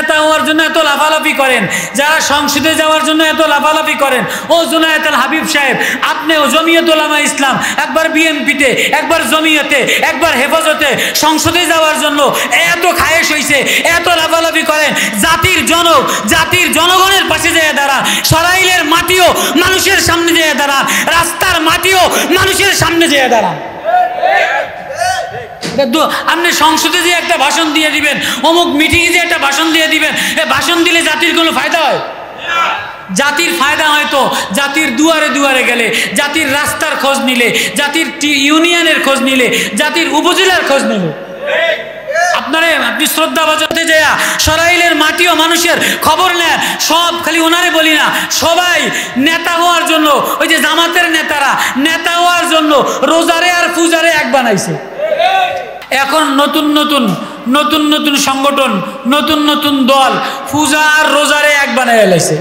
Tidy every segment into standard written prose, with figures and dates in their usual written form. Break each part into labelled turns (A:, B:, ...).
A: নেতা হওয়ার জন্য এত লাফালাফি করেন, যারা সংসদে যাওয়ার জন্য এত লাফালাফি করেন, ও জুনায়েদ আল হাবিব সাহেব, আপনিও জমিয়ত উলামা ইসলাম, একবার বিএনপিতে, একবার জমিয়তে, একবার হেফাজতে, সংসদে যাওয়ার জন্য এত খায়েশ হইছে, এত লাফালাফি করেন, জাতির জনগণের পাশে যেয়ে দাঁড়ান, সরাইলের মাটিও মানুষের সামনে যেয়ে দাঁড়ান, রাস্তার মাটিও মানুষের সামনে যেয়ে দাঁড়ান। আপনি সংসদে যে একটা ভাষণ দিয়ে দিবেন, অমুক মিটিংয়ে যে একটা ভাষণ দিয়ে দিবেন, ভাষণ দিলে জাতির কোনো ফায়দা হয়? জাতির ফায়দা হয়তো জাতির দুয়ারে দুয়ারে গেলে, জাতির রাস্তার খোঁজ নিলে, জাতির ইউনিয়নের খোঁজ নিলে, জাতির উপজেলার খোঁজ নিলে। আপনি শ্রদ্ধা বাজাতে যায় সরাইলের মাটিও মানুষের খবর নেন, সব খালি ওনারে বলি না, সবাই নেতা হওয়ার জন্য, ওই যে জামাতের নেতারা নেতা হওয়ার জন্য রোজারে আর পূজারে এক বানাইছে। এখন নতুন নতুন সংগঠন, নতুন নতুন দল পূজা আর রোজারে এক বানাই এলাইছে।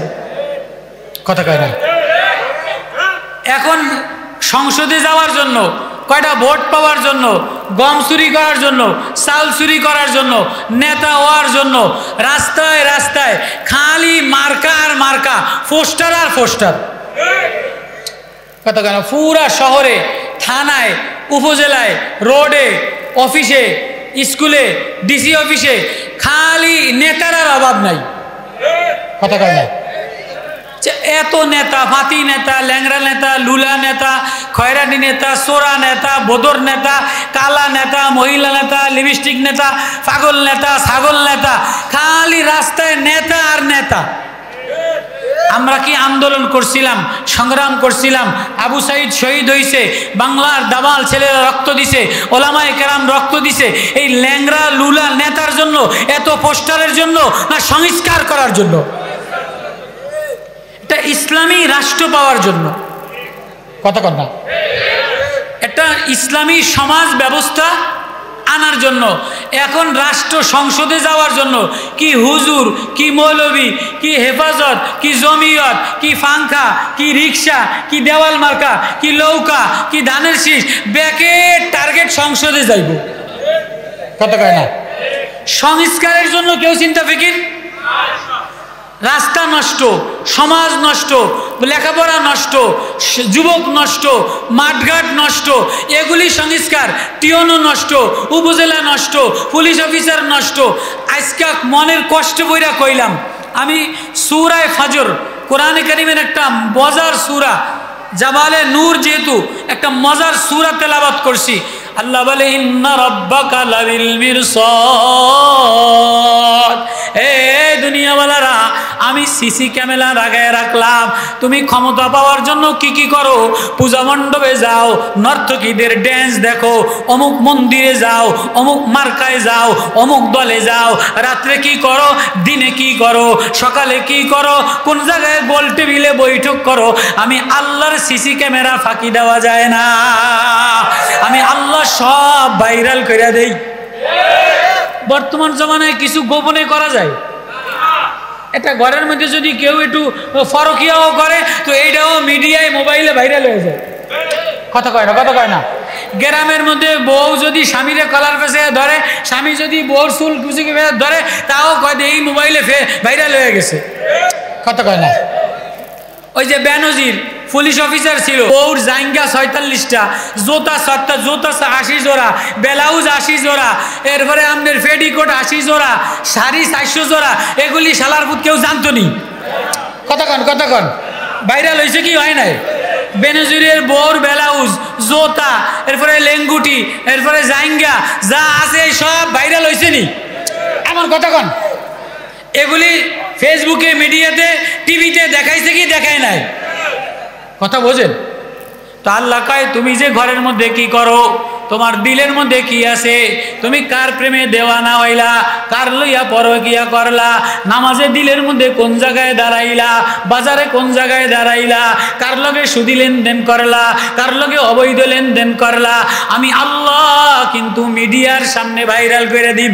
A: কথা কয় না? এখন সংসদে যাওয়ার জন্য, কয়টা ভোট পাওয়ার জন্য, গম চুরি করার জন্য, চাল চুরি করার জন্য, নেতা হওয়ার জন্য রাস্তায় রাস্তায় খালি মার্কা আর মার্কা, পোস্টার আর পোস্টার। কথা কেন? পুরা শহরে, থানায়, উপজেলায়, রোডে, অফিসে, স্কুলে, ডিসি অফিসে খালি নেতার অভাব নাই। কথা কয় না? এত নেতা, ফাতি নেতা, ল্যাংরা নেতা, লুলা নেতা, খয়রানি নেতা, সোরা নেতা, বদর নেতা, কালা নেতা, মহিলা নেতা, লিপস্টিক নেতা, পাগল নেতা, ছাগল নেতা, খালি রাস্তায় নেতা আর নেতা। আমরা কি আন্দোলন করছিলাম, সংগ্রাম করছিলাম, আবু সাইদ শহীদ হয়েছে, বাংলার দামাল ছেলেরা রক্ত দিছে, ওলামায়ে কেরাম রক্ত দিছে, এই ল্যাংরা লুলা নেতার জন্য, এত পোস্টারের জন্য, না সংস্কার করার জন্য? এটা ইসলামী রাষ্ট্র পাওয়ার জন্য। কথা কন না? একটা ইসলামী সমাজ ব্যবস্থা আনার জন্য। এখন রাষ্ট্র সংসদে যাওয়ার জন্য কি হুজুর, কি মৌলবী, কি হেফাজত, কি জমিয়ত, কি ফাঙ্কা, কি রিক্সা, কি দেওয়াল মার্কা, কি লৌকা, কি ধানের শীষ, ব্যাকে টার্গেট সংসদে যাইব। কথা কয় না? সংস্কারের জন্য কেউ চিন্তা ফিকির? রাস্তা নষ্ট, সমাজ নষ্ট, লেখাপড়া নষ্ট, যুবক নষ্ট, মাঠঘাট নষ্ট, এগুলি সংস্কার। টিওনো নষ্ট, উপজেলা নষ্ট, পুলিশ অফিসার নষ্ট। আজকে মনের কষ্ট বইরা কইলাম, আমি সূরায়ে ফজর, কোরআনে কারীমের একটা মজার সূরা, জাবালে নূর যেহেতু একটা মজার সূরা তেলাওয়াত করছি। আল্লাহ বলে, ইন্না রাব্বাকা লাবিল মিরসাদ। এ দুনিয়াওয়ালারা, আমি সিসি ক্যামেরা লাগায় রাখলাম। তুমি ক্ষমতা পাওয়ার জন্য কি কি করো? পূজা মণ্ডপে যাও, নর্তকীদের ড্যান্স দেখো, অমুক মন্দিরে যাও, অমুক মার্কায় যাও, অমুক দলে যাও। রাত্রে কি করো, দিনে কি করো, সকালে কি করো, কোন জায়গায় গোল টেবিলে বৈঠক করো। আমি আল্লাহর সিসি ক্যামেরা ফাঁকি দেওয়া যায় না। আমি আল্লাহ সব ভাইরাল করে দেই। বর্তমান জমানায় কিছু গোপনে করা যায়? এটা ঘরের মধ্যে যদি কেউ একটু ফরকিয়াও করে, তো এইটাও মিডিয়ায়, মোবাইলে ভাইরাল হয়ে যায়। কথা কয় না? কথা কয় না? গ্রামের মধ্যে বউ যদি স্বামীরে কলার পেছে ধরে, স্বামী যদি বউর চুল কুচিকে ধরে, তাও কয় এই মোবাইলে ভাইরাল হয়ে গেছে। কথা কয় না? ওই যে বেনজির পুলিশ অফিসার ছিল, ওর জাইঙ্গা ৪৬টা, জোতা ৮০ জোড়া, ব্লাউজ ৮০ জোড়া, এরপরে আমাদের ফেডিকোট ৮০ জোড়া, শাড়ি ৪০০ জোড়া, এগুলি শালার পুত কেউ জানতো নি। কতক্ষণ ভাইরাল হয়েছে কি হয় নাই? বেনজিরের বোর ব্লাউজ, জোতা, এরপরে লেঙ্গুটি, এরপরে জাইঙ্গা যা আছে সব ভাইরাল হয়েছে নি? এমন কতক্ষণ এগুলি ফেসবুকে, মিডিয়াতে, টিভিতে দেখাইছে কি দেখায় নাই? কথা বোঝেন তো? আল্লাহ কয়, তুমি যে ঘরের মধ্যে কি করো, তোমার দিলের মধ্যে কি আছে, তুমি কার প্রেমে দেওয়ানা হইলা, কার লইয়া পরকিয়া করলা, নামাজে দিলের মধ্যে কোন জায়গায় দাঁড়াইলা, বাজারে কোন জায়গায় দাঁড়াইলা, কার লগে সুদি লেনদেন করলা, কার লগে অবৈধ লেনদেন করলা, আমি আল্লাহ কিন্তু মিডিয়ার সামনে ভাইরাল করে দিই।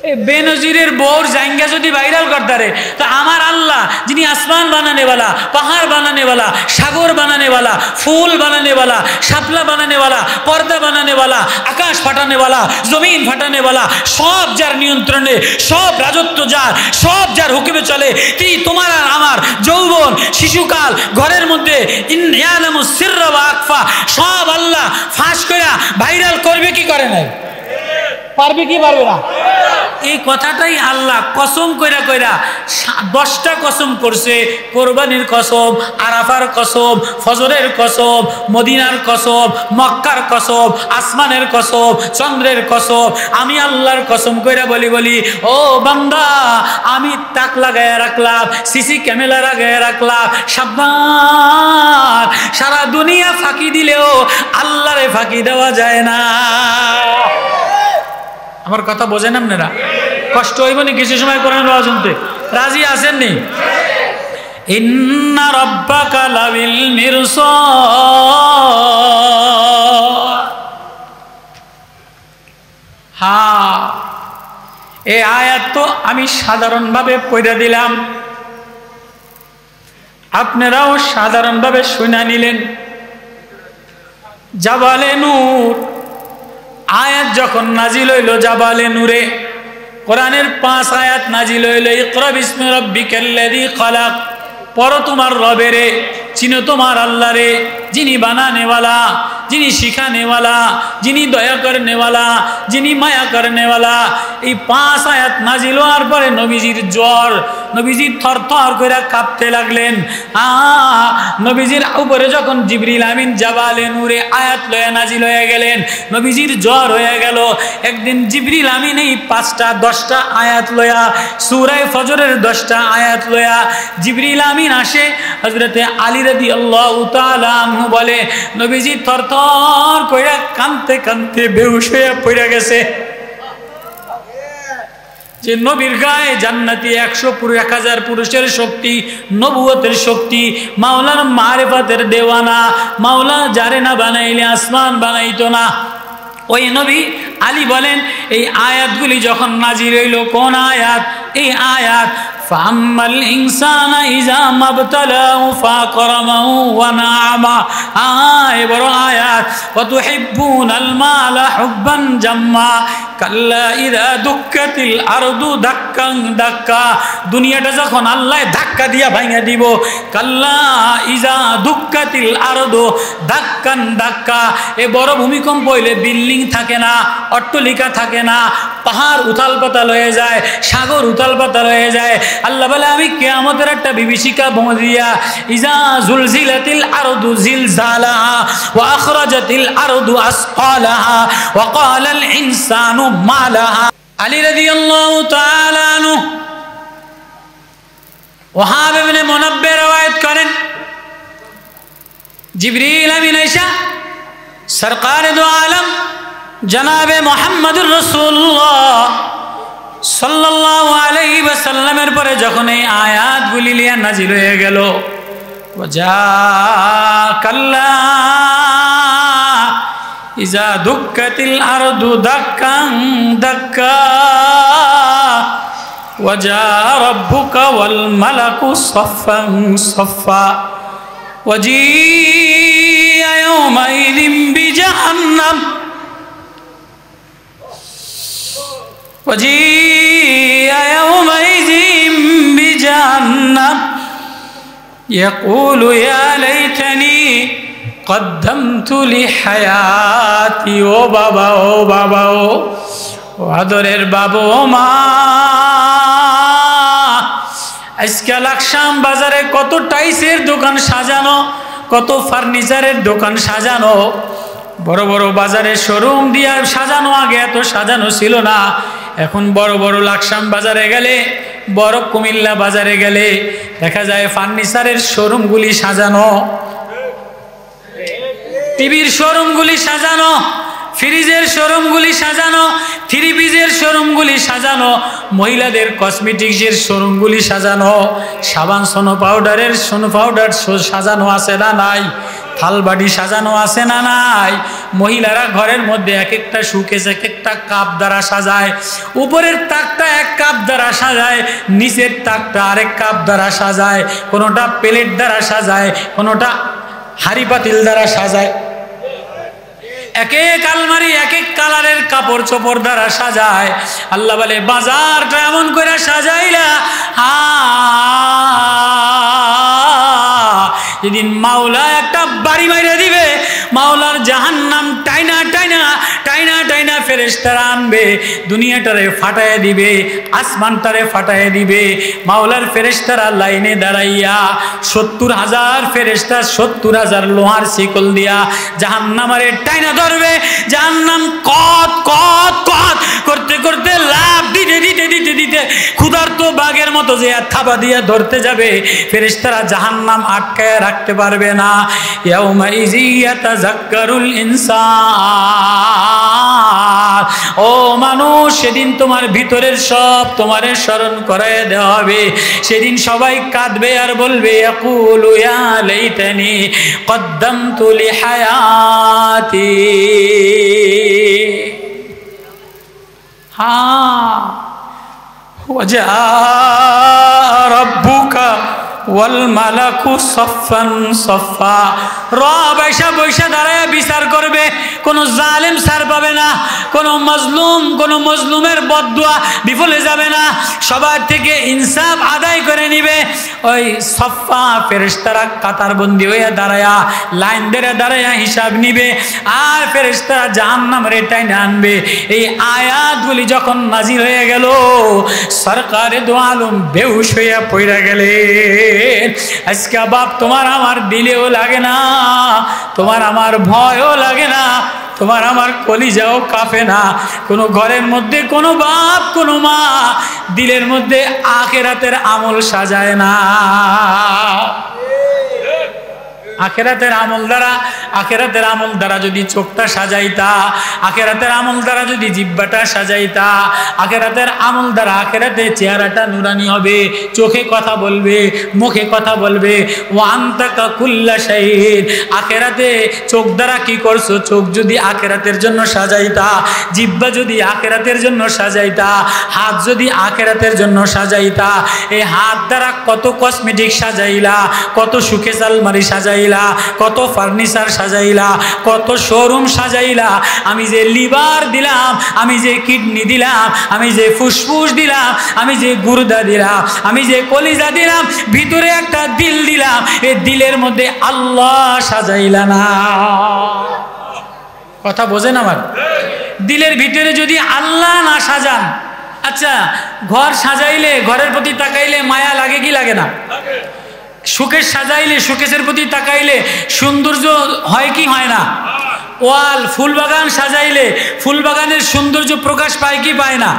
A: এই বেনজিরের বউর জাইঙ্গা যদি ভাইরাল করতারে তো আমার আল্লাহ যিনি আসমান বানানেওয়ালা, পাহাড় বানানেওয়ালা, সাগর বানানেওয়ালা, ফুল বানানেওয়ালা, শাপলা বানানেওয়ালা, পর্দা বানানেওয়ালা, আকাশ ফাটানেওয়ালা, জমিন ফাটানেওয়ালা, সব যার নিয়ন্ত্রণে, সব রাজত্ব যার, সব যার হুকুমে চলে, তিনি তোমার আর আমার যৌবন, শিশুকাল, ঘরের মধ্যে ইয়ালামুস সিররা ওয়া আখফা সব আল্লাহ ফাঁস কইরা ভাইরাল করবে কি করে নাই? পারবে কি পারবে না? এই কথাটাই আল্লাহ কসম কইরা কইরা 10টা কসম করছে। কোরবানির কসম, আরাফার কসম, ফজরের কসম, মদিনার কসম, মক্কার কসম, আসমানের কসম, চন্দ্রের কসম। আমি আল্লাহর কসম কইরা বলি ও বান্দা, আমি তাক লাগাইয়া রাখলাম, সিসি ক্যামেরা লাগাইয়া রাখলাম, সাবধান। সারা দুনিয়া ফাঁকি দিলেও আল্লাহরে ফাঁকি দেওয়া যায় না। আমার কথা বোঝেন আপনারা? কষ্ট হইব নি কিছু সময় কোরআন ওয়াজ শুনতে? রাজি আছেন নি? ইন্না রাব্বাকা লাবিল মিরসাদ। হ্যাঁ, এই আয়াত তো আমি সাধারণভাবে পড়ে দিলাম, আপনারাও সাধারণভাবে শুনে নিলেন। জাবালে নূর আয়াত যখন নাজিল হইল, জাবালে নূরে কোরআনের 5 আয়াত নাজিল হইল। ইকরা বিসমি রাব্বিকাল্লাযী খালাক, পড়ো তোমার রবেরে, চিনো তোমার আল্লাহরে, যিনি বানানেওয়ালা, যিনি শিখানেওয়ালা, যিনি দয়া করনেওয়ালা, যিনি মায়া করনেওয়ালা। এই 5 আয়াত নাজিল হওয়ার পরে নবীজির জ্বর, নবীজি থরথর করে কাঁপতে লাগলেন। নবীজির উপরে যখন জিবরিল আমিন জাবালে নূরে আয়াত লয়ে নাজিল হয়ে গেলেন, নবীজির জ্বর হয়ে গেল। একদিন জিবরিল আমিন এই 5টা 10টা আয়াত লয়া, সূরা ফজরের 10টা আয়াত লয়া জিবরিল আমিন আসে। হযরতে আলী রাদিয়াল্লাহু তাআলা আনহু বলে, নবীজি থরথর কইরা কাঁদতে কাঁদতে বেহুশ হয়ে পড়ে গেছে। যে নবীর গায়ে জান্নাতি 100,000 পুরুষের শক্তি, নবুয়তের শক্তি, মাওলার মারিফাতের দেওয়ানা, মাওলা যারে না বানাইলে আসমান বানাইতো না। ওই নবী আলী বলেন, এই আয়াতগুলি যখন নাজিল হইল, কোন আয়াত? এই আয়াত ফাম্মাল ইনসানা ইযা মাবতালাহু ফাকরামাহু ওয়া নাআমা। বড় আয়াত। ওয়া তুহিব্বুনাল মালা হুব্বান জাম্মা কাল্লা ইযা দুক্কাতিল আরদু দাক্কান দাক্কা। দুনিয়াটা যখন আল্লাহ ধাক্কা দিয়া ভাঙা দিব, কাল্লা ইযা দুক্কাতিল আরদু দাক্কান দাক্কা। এ বড় ভূমিকম্প হইলে বিল্ডিং থাকে না, অট্টালিকা থাকে না, পাহাড় উথাল পাতাল হয়ে যায়, সাগর উথাল পাতাল হয়ে যায়। আল্লাহ বলে, আমি কিয়ামতের একটা বিভীষিকা বোমা দিয়া, ইজা জুলজিলাতিল আরদু জিলজালাহা ওয়া আখরাজাতিল আরদু আসকালাহা ওয়া ক্বালাল ইনসানু মা লাহা। আলী রাদিয়াল্লাহু তাআলা আনহু ওয়াহাব ইবনে মুনাব্বির রওয়ায়াত করেন, জিবরিল আমিন আয়েশা সরকার দো আলম জনাবে মুহাম্মদুর রাসূলুল্লাহ সাল্লাল্লাহু আলাইহি ওয়াসাল্লামের পরে যখন এই আয়াতগুলি লিয়া নাজিল হয়ে গেল, ওয়াজা কাল্লা ইজা দুক্কাতিল আরদু দাক্কান দাক্কা ওয়াজা রাব্বুকা ওয়াল মালাকু সাফফান সাফফা ওয়াজিআ ইয়াওমাইযিন বিজাহান্নাম وجيء يومئذ بجهنم يقول يا ليتني قدمت لحياتي ও বাবা ও আদরের বাবা ও মা, আজকে লাকসাম বাজারে কত টাইসের দোকান সাজানো, কত ফার্নিচারের দোকান সাজানো, বড় বড় বাজারে শোরুম দিয়া সাজানো। আগে এত সাজানো ছিল না। এখন বড় বড় লাকসাম বাজারে গেলে, বড় কুমিল্লা বাজারে গেলে দেখা যায় ফার্নিচারের শোরুমগুলি সাজানো, টিভির শোরুমগুলি সাজানো, ফ্রিজের শোরুমগুলি সাজানো, থ্রি পিসের শোরুমগুলি সাজানো, মহিলাদের কসমেটিক্সের শোরুমগুলি সাজানো, সাবান সোনো পাউডারের সোনো পাউডার সাজানো আছে না নাই, থালবাড়ি সাজানো আছে না নাই, মহিলারা ঘরের মধ্যে এক একটা শোকেস এক একটা কাপ দ্বারা সাজায়, উপরের তাকটা এক কাপ দ্বারা সাজায়, নিচের তাকটা আরেক কাপ দ্বারা সাজায়, কোনোটা প্লেট দ্বারা সাজায়, কোনোটা হাড়ি পাতিল দ্বারা সাজায়, এক এক আলমারি এক এক কালারের কাপড় চোপড় দ্বারা সাজায়। আল্লাহ বলে বাজারটা এমন করে সাজাইলা, যেদিন মাওলা একটা বাড়ি মাইরা দিবে, মাওলার জাহান্নাম টাইনা টাইনা টাইনা টাইনা ফেরেশতারা আনবে, দুনিয়াটারে ফাটায় দিবে, আসমানটারে ফাটায় দিবে। মাওলার ফেরেশতারা লাইনে দাঁড়াইয়া 70,000 ফেরেশতা 70,000 লোহার শিকল দিয়া জাহান্নামারে টাইনা ধরবে। জাহান্নাম কত কত কত করতে করতে লাভ দিতে দিতে দিতে দিতে ক্ষুধার্ত বাঘের মতো যে থাবা দিয়া ধরতে যাবে, ফেরেশতারা জাহান্নাম আটকায় রাখতে পারবে না। ইয়াউমা ইযি ইয়াতাযাক্কারুল ইনসান, ও মানুষ সেদিন তোমার ভিতরের সব তোমারে স্মরণ করায় দেওয়া হবে। সেদিন সবাই কাঁদবে আর বলবে ইয়াকুলু ইয়া লাইতানি কদ্দামতু লিহায়াতি। ওয়াজা রাব্বুকা ওয়াল মালাকু সফফান সফফা, রব আয়েশা বৈশা দাঁড়ায় বিচার করবে। কোনো জালেম ছাড় পাবে না, কোনো মজলুমের বদদুয়া বিফলে যাবে না, সবার থেকে ইনসাফ আদায় করে নিবে। ওই সফফা ফেরেশতারা কাতারবন্দি হয়ে দাঁড়ায়া লাইন ধরে দাঁড়ায়া হিসাব নিবে, আর ফেরেশতারা জাহান্নামের টাইনে আনবে। এই আয়াতগুলি যখন নাজিল হয়ে গেল, সরকারে দো আলম বেহুশ হইয়া পড়ে গেলেন। আজকে বাপ তোমার আমার দিলেও লাগে না, তোমার আমার ভয়ও লাগে না, তোমার আমার কলিজাও কাঁপে না। কোনো ঘরের মধ্যে কোনো বাপ কোনো মা দিলের মধ্যে আখিরাতের আমল সাজায় না। আখিরাতের আমল দ্বারা যদি চোখটা সাজাইতা, আখিরাতের আমল দ্বারা যদি জিহ্বাটা সাজাইতা, আখিরাতের আমল দ্বারা আখিরাতে চেহারাটা নুরানি হবে, চোখে কথা বলবে, মুখে কথা বলবে। ওয়া আনতাকা কুল্লা শাইইন, আখিরাতে চোখ দ্বারা কি করছো, চোখ যদি আখিরাতের জন্য সাজাইতা, জিহ্বা যদি আখিরাতের জন্য সাজাইতা, হাত যদি আখিরাতের জন্য সাজাইতা, এই হাত দ্বারা কত কসমেটিক সাজাইলা, কত সুখে আলমারি সাজাইলা, কত ফার্নিচার সাজাইলা, কত শোরুম সাজাইলা। আমি যে লিভার দিলাম, আমি যে কিডনি দিলাম, আমি যে ফুসফুস দিলাম, আমি যে গুর্দা দিলাম, আমি যে কলিজা দিলাম, ভিতরে একটা দিল দিলাম, এই দিলের মধ্যে আল্লাহ সাজাইলা না। কথা বোঝেন আমার? দিলের ভিতরে যদি আল্লাহ না সাজান, আচ্ছা ঘর সাজাইলে, ঘরের প্রতি তাকাইলে মায়া লাগে কি লাগে না? শোকেস সাজাইলে, শোকেসের প্রতি তাকাইলে সৌন্দর্য হয় কি হয় না? ওয়াল ফুলবাগান সাজাইলে ফুলবাগানের সৌন্দর্য প্রকাশ পায় কি পায় না?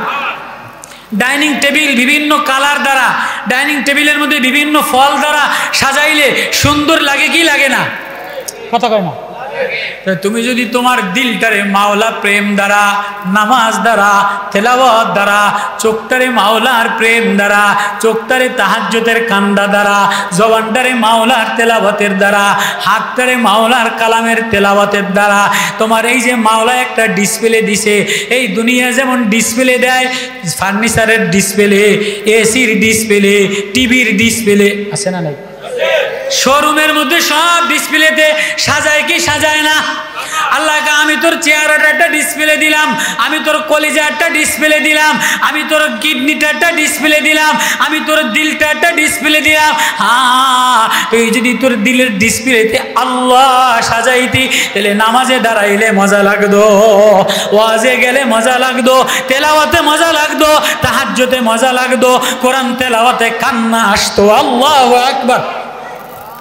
A: ডাইনিং টেবিল বিভিন্ন কালার দ্বারা, ডাইনিং টেবিলের মধ্যে বিভিন্ন ফল দ্বারা সাজাইলে সুন্দর লাগে কি লাগে না? কথা কয় না? তুমি যদি তোমার দিলটারে মাওলা প্রেম দ্বারা, নামাজ দ্বারা, তেলাওয়াত দ্বারা, চোখটারে মাওলার প্রেম দ্বারা, চোখটারে তাহাজ্জুদের কান্দা দ্বারা, জবানটারে মাওলার তেলাওয়াতের দ্বারা, হাতটারে মাওলার কালামের তেলাওয়াতের দ্বারা, তোমার এই যে মাওলা একটা ডিসপ্লে দিছে, এই দুনিয়া যেমন ডিসপ্লে দেয়, ফার্নিচারের ডিসপ্লে, এসির ডিসপ্লে, টিভির ডিসপ্লে আছে না নাই? শোরুমের মধ্যে সব ডিসপ্লেতে সাজায় কি সাজায় না? আল্লাহকে আমি তোর চেহারাটা একটা ডিসপ্লে দিলাম, আমি তোর কলিজা একটা ডিসপ্লে দিলাম, আমি তোর কিডনিটা একটা ডিসপ্লে দিলাম, আমি তোর দিলটা একটা ডিসপ্লে দিলাম। হ্যাঁ, তুই যদি তোর দিলের ডিসপ্লেতে আল্লাহ সাজাইতি, তাহলে নামাজে দাঁড়াইলে মজা লাগতো, ওয়াজে গেলে মজা লাগতো, তেলাওয়াতে মজা লাগতো, তাহাজ্জুদে মজা লাগতো, কোরআন তেলাওয়াতে কান্না আসতো। আল্লাহু আকবার।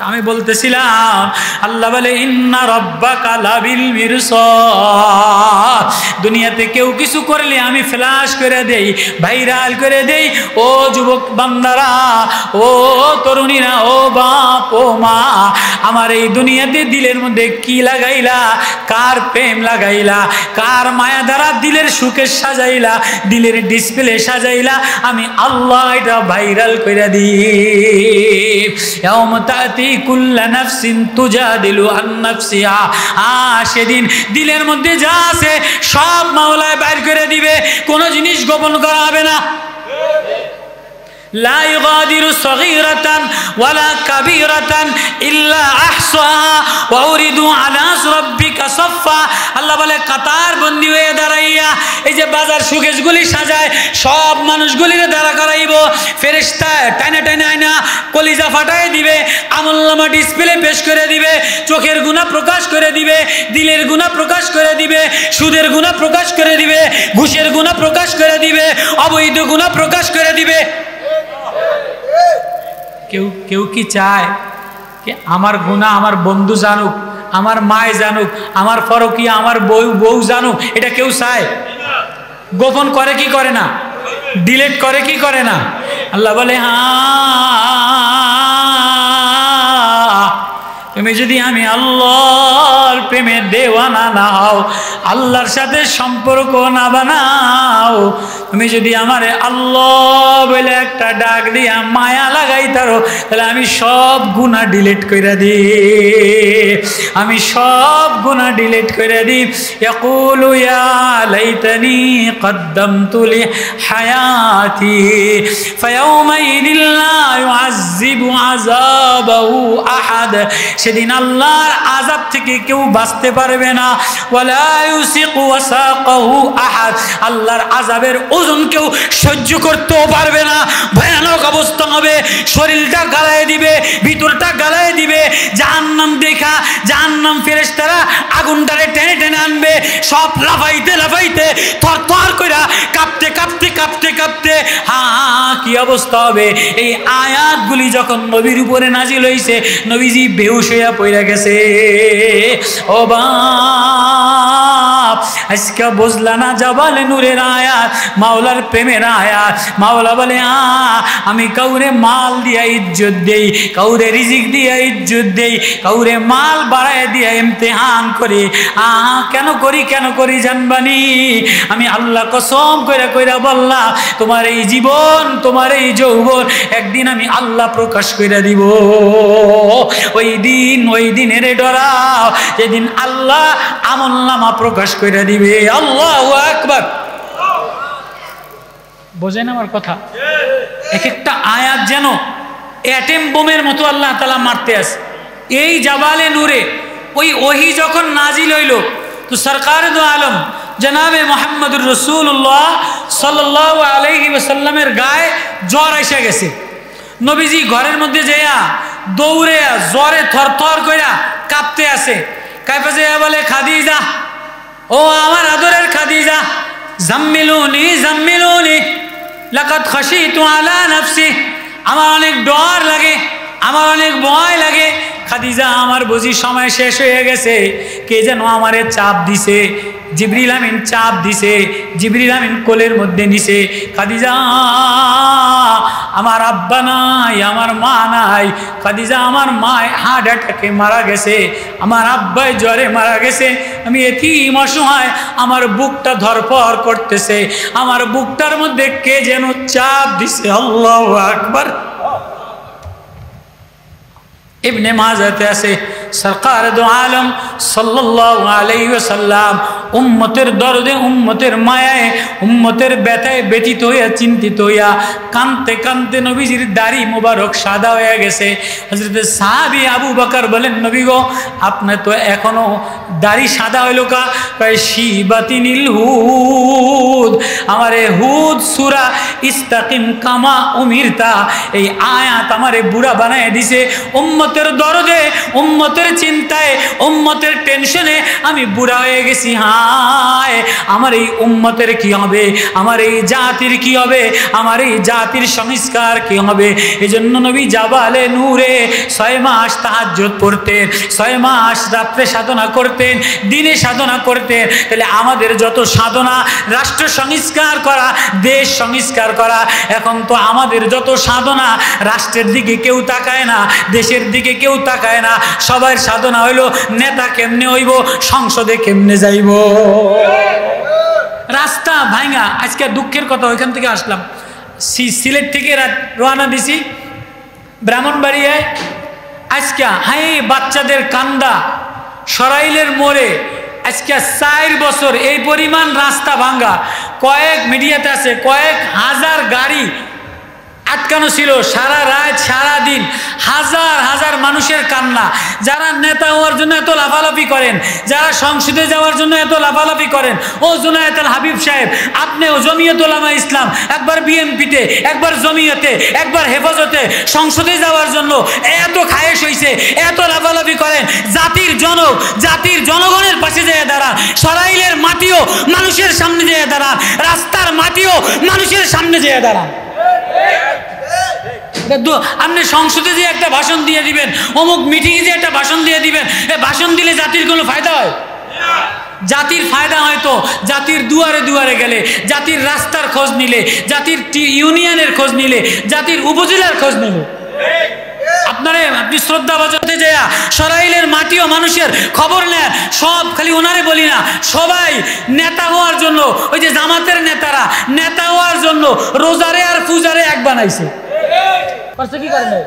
A: আমি বলতেছিলাম আল্লাহ বলে ইন্না রাব্বাকা লাবিল মিরসাদ, দুনিয়াতে কেউ কিছু করলে আমি ফ্ল্যাশ করে দেই, ভাইরাল করে দেই। ও যুবক বান্দারা, ও তরুণীরা, ও বাপ, ও মা, আমার এই দুনিয়াতে দিলের মধ্যে কি লাগাইলা, কার প্রেম লাগাইলা, কার মায়া দ্বারা দিলের সুখে সাজাইলা, দিলের ডিসপ্লে সাজাইলা, আমি আল্লাহ এটা ভাইরাল করে দিই। ইয়াউমা তাতি তাতি কুল্লা নাফসিন তুজাদিলু আন নাফসিহা। সেদিন দিলের মধ্যে যা আছে সব মাওলায় বাইর করে দিবে, কোনো জিনিস গোপন করা হবে না। লা ইউগাদিরু সগীরাতান ওয়ালা কাবীরাতান ইল্লা আহসাহা ওয়া উরিদু আলা রাব্বিকা সাফফা। আল্লাহ বলে কাতার বন্দী হয়ে দাঁড়াইয়া এই যে বাজার সুকেশগুলি সাজায় সব মানুষগুলিরে দাঁড়া করাইব, ফেরেশতা টাইনা টাইনা আইনা কলিজা ফাটায় দিবে, আমলনামা ডিসপ্লে পেশ করে দিবে, চোখের গুনাহ প্রকাশ করে দিবে, দিলের গুনাহ প্রকাশ করে দিবে, সুদের গুনাহ প্রকাশ করে দিবে, ঘুষের গুনাহ প্রকাশ করে দিবে, অবৈধ গুনাহ প্রকাশ করে দিবে। কেউ কেউ কি চায় যে আমার গুনাহ আমার বন্ধু জানুক, আমার মায় জানুক, আমার পরকীয়া আমার বউ জানুক? এটা কেউ চায়? গোপন করে কি করে না? ডিলিট করে কি করে না? আল্লাহ বলে তুমি যদি আমি আল্লাহর প্রেমে দেওয়ানা না হও, আল্লাহর সাথে সম্পর্ক না বানাও, তুমি যদি আমারে আল্লাহ বলে একটা ডাক দিয়া মায়া লাগাইতারো, তাহলে আমি সব গুনাহ ডিলিট করে দিই, আমি সব গুনাহ ডিলিট করে দিই। ইয়াকুলু ইয়া লাইতানি কদ্দামতু লি হায়াতি ফায়াউমাইদিন লা ইউআযযিবু আযাবাহু আহাদ। সেদিন আল্লাহর আযাব থেকে কেউ বাঁচতে পারবে না। ওয়ালা ইউসিকু ওয়াসাকাহু আহাদ, আল্লাহর আযাবের ওজন কেউ সহ্য করতেও পারবে না। ভয়ানক অবস্থা হবে, শরীরটা গালায় দিবে, ভিতরটা গালায় দিবে। জাহান্নাম দেখা জাহান্নাম ফেরেশতারা আগুনটারে টেনে টেনে আনবে, সব লাফাইতে লাফাইতে থরথর কইরা কাঁপতে কাঁপতে কাঁপতে কাঁপতে কি অবস্থা হবে। এই আয়াতগুলি যখন নবীর উপরে নাজিল হইছে, নবীজি বেহুশ হইয়া পড়ে গেছে। ও বাপ, আজকে বুঝলা না জাবালে নূরের আয়াত, মাওলার প্রেমের আয়াত। মাওলা বলে আমি কাউরে মাল দিয়া ইজ্জত দেই, কাউরে রিজিক দিয়া ইজ্জত দেই, কাউরে মাল বাড়ায় দিয়া ইমতিহান করি। কেন করি কেন করি জানবানি? আমি আল্লাহ কসম কইরা কইরা বললাম, তোমার এই জীবন তোমার এই যৌবন একদিন আমি আল্লাহ প্রকাশ কইরা দিব। ওই দিনের ডরাও যেদিন আল্লাহ আমলনামা প্রকাশ কইরা দিবে। আল্লাহু আকবার। বোঝেন আমার কথা? এক একটা আয়াত যেন অ্যাটেম বোমের মতো আল্লাহ তাআলা মারতে আছে। এই জাবালে নূরে ওই ওহী যখন নাজিল হইল, তো সরকার দু আলম জনাবে মুহাম্মদুর রাসূলুল্লাহ সাল্লাল্লাহু আলাইহি ওয়াসাল্লামের গায়ে জ্বর এসে গেছে। নবীজি ঘরের মধ্যে যাইয়া দৌড়ে জ্বরে থরথর কইরা কাঁপতে আছে। কাঁপে যাইয়া বলে, খাদিজা, ও আমার আদরের খাদিজা, জাম্মিলুনি জাম্মিলুনি লাকাদ খাশিতু আলা নাফসি, আমার অনেক ডর লাগে, আমার অনেক ভয় লাগে। খাদিজা, আমার বুঝি সময় শেষ হয়ে গেছে, কে যেন আমারে চাপ দিছে, জিবরিল আমিন চাপ দিছে, জিবরিল আমিন কোলের মধ্যে নিছে। খাদিজা, আমার আব্বা নাই, আমার মা নাই। খাদিজা, আমার মা হার্ট অ্যাটাকে মারা গেছে, আমার আব্বাই জ্বরে মারা গেছে, আমি এতিম অসহায়, আমার বুকটা ধরপড় করতেছে, আমার বুকটার মধ্যে কে যেন চাপ দিছে। আল্লাহু আকবার। ইবনে মাজাতে আছে সরকার দু আলম সাল্লাল্লাহু আলাইহি ওয়াসাল্লাম উম্মতের দরদে, উম্মতের মায়ায়, উম্মতের ব্যথায় ব্যথিত হইয়া চিন্তিত হইয়া কাঁদতে কাঁদতে নবীজির দাড়ি মুবারক সাদা হয়ে গেছে। হযরত সাহাবী আবু বকর বলেন, নবী গো, আপনার তো এখনো দাড়ি সাদা হইল কা? কয়, শিবাতিনিল হুদ, আমারে হুদ সূরা ইস্তাকিম কামা উমিরতা এই আয়াত আমারে বুড়া বানায় দিছে। উম্মতের দরদে, উম্মতের চিন্তায়, উম্মতের টেনশনে আমি বুড়া হয়ে গেছি। হায়, আমার এই উম্মতের কি হবে, আমার এই জাতির কি হবে, আমার এই জাতির সংস্কার কি হবে? এজন্য নবী জাবালে নূরে 6 মাস তাহাজ্জুদ পড়তেন, 6 মাস রাত্রে সাধনা করতেন, দিনে সাধনা করতেন। তাহলে আমাদের যত সাধনা, রাষ্ট্র সংস্কার করা, দেশ সংস্কার করা, এখন তো আমাদের যত সাধনা, রাষ্ট্রের দিকে কেউ তাকায় না, দেশের দিকে কেউ তাকায় না। সবাই সাধনা হইল নেতা কেমনে হইব, সংসদে কেমনে যাইব। রাস্তা ভাঙা, আজকে দুঃখের কথা, ওইখান থেকে আসলাম, সিলেট থেকে রওনা দিছি ব্রাহ্মণবাড়িয়ায়, আজকে হাই বাচ্চাদের কান্দা সরাইলের মোড়ে আজকে 4 বছর এই পরিমাণ রাস্তা ভাঙ্গা, কয়েক মিডিয়াতে আছে কয়েক হাজার গাড়ি আটকানো ছিল, সারা রাত সারা দিন হাজার হাজার মানুষের কান্না। যারা নেতা হওয়ার জন্য এত লাফালাফি করেন, যারা সংসদে যাওয়ার জন্য এত লাফালাফি করেন, ও জুনায়েদ আল হাবিব সাহেব, আপনিও জমিয়ত উলামা ইসলাম, একবার বিএনপিতে, একবার জমিয়তে, একবার হেফাজতে, সংসদে যাওয়ার জন্য এত খায়েশ হয়েছে, এত লাফালাফি করেন। জাতির জনগণের পাশে যেয়ে দাঁড়ান, সরাইলের মাটিও মানুষের সামনে যেয়ে দাঁড়ান, রাস্তার মাটিও মানুষের সামনে যেয়ে দাঁড়ান। আপনি সংসদে যে একটা ভাষণ দিয়ে দিবেন, অমুক মিটিংয়ে যে একটা ভাষণ দিয়ে দিবেন, এ ভাষণ দিলে জাতির কোনো ফায়দা হয়? জাতির ফায়দা হয়তো জাতির দুয়ারে দুয়ারে গেলে, জাতির রাস্তার খোঁজ নিলে, জাতির ইউনিয়নের খোঁজ নিলে, জাতির উপজেলার খোঁজ নিলে। আপনি শ্রদ্ধা বাজাতে যায় সরাইলের মাটিও মানুষের খবর নেন, সব খালি ওনারে বলি না, সবাই নেতা হওয়ার জন্য, ওই যে জামাতের নেতারা নেতা হওয়ার জন্য রোজারে আর পূজারে এক বানাইছে। কি করে নাই?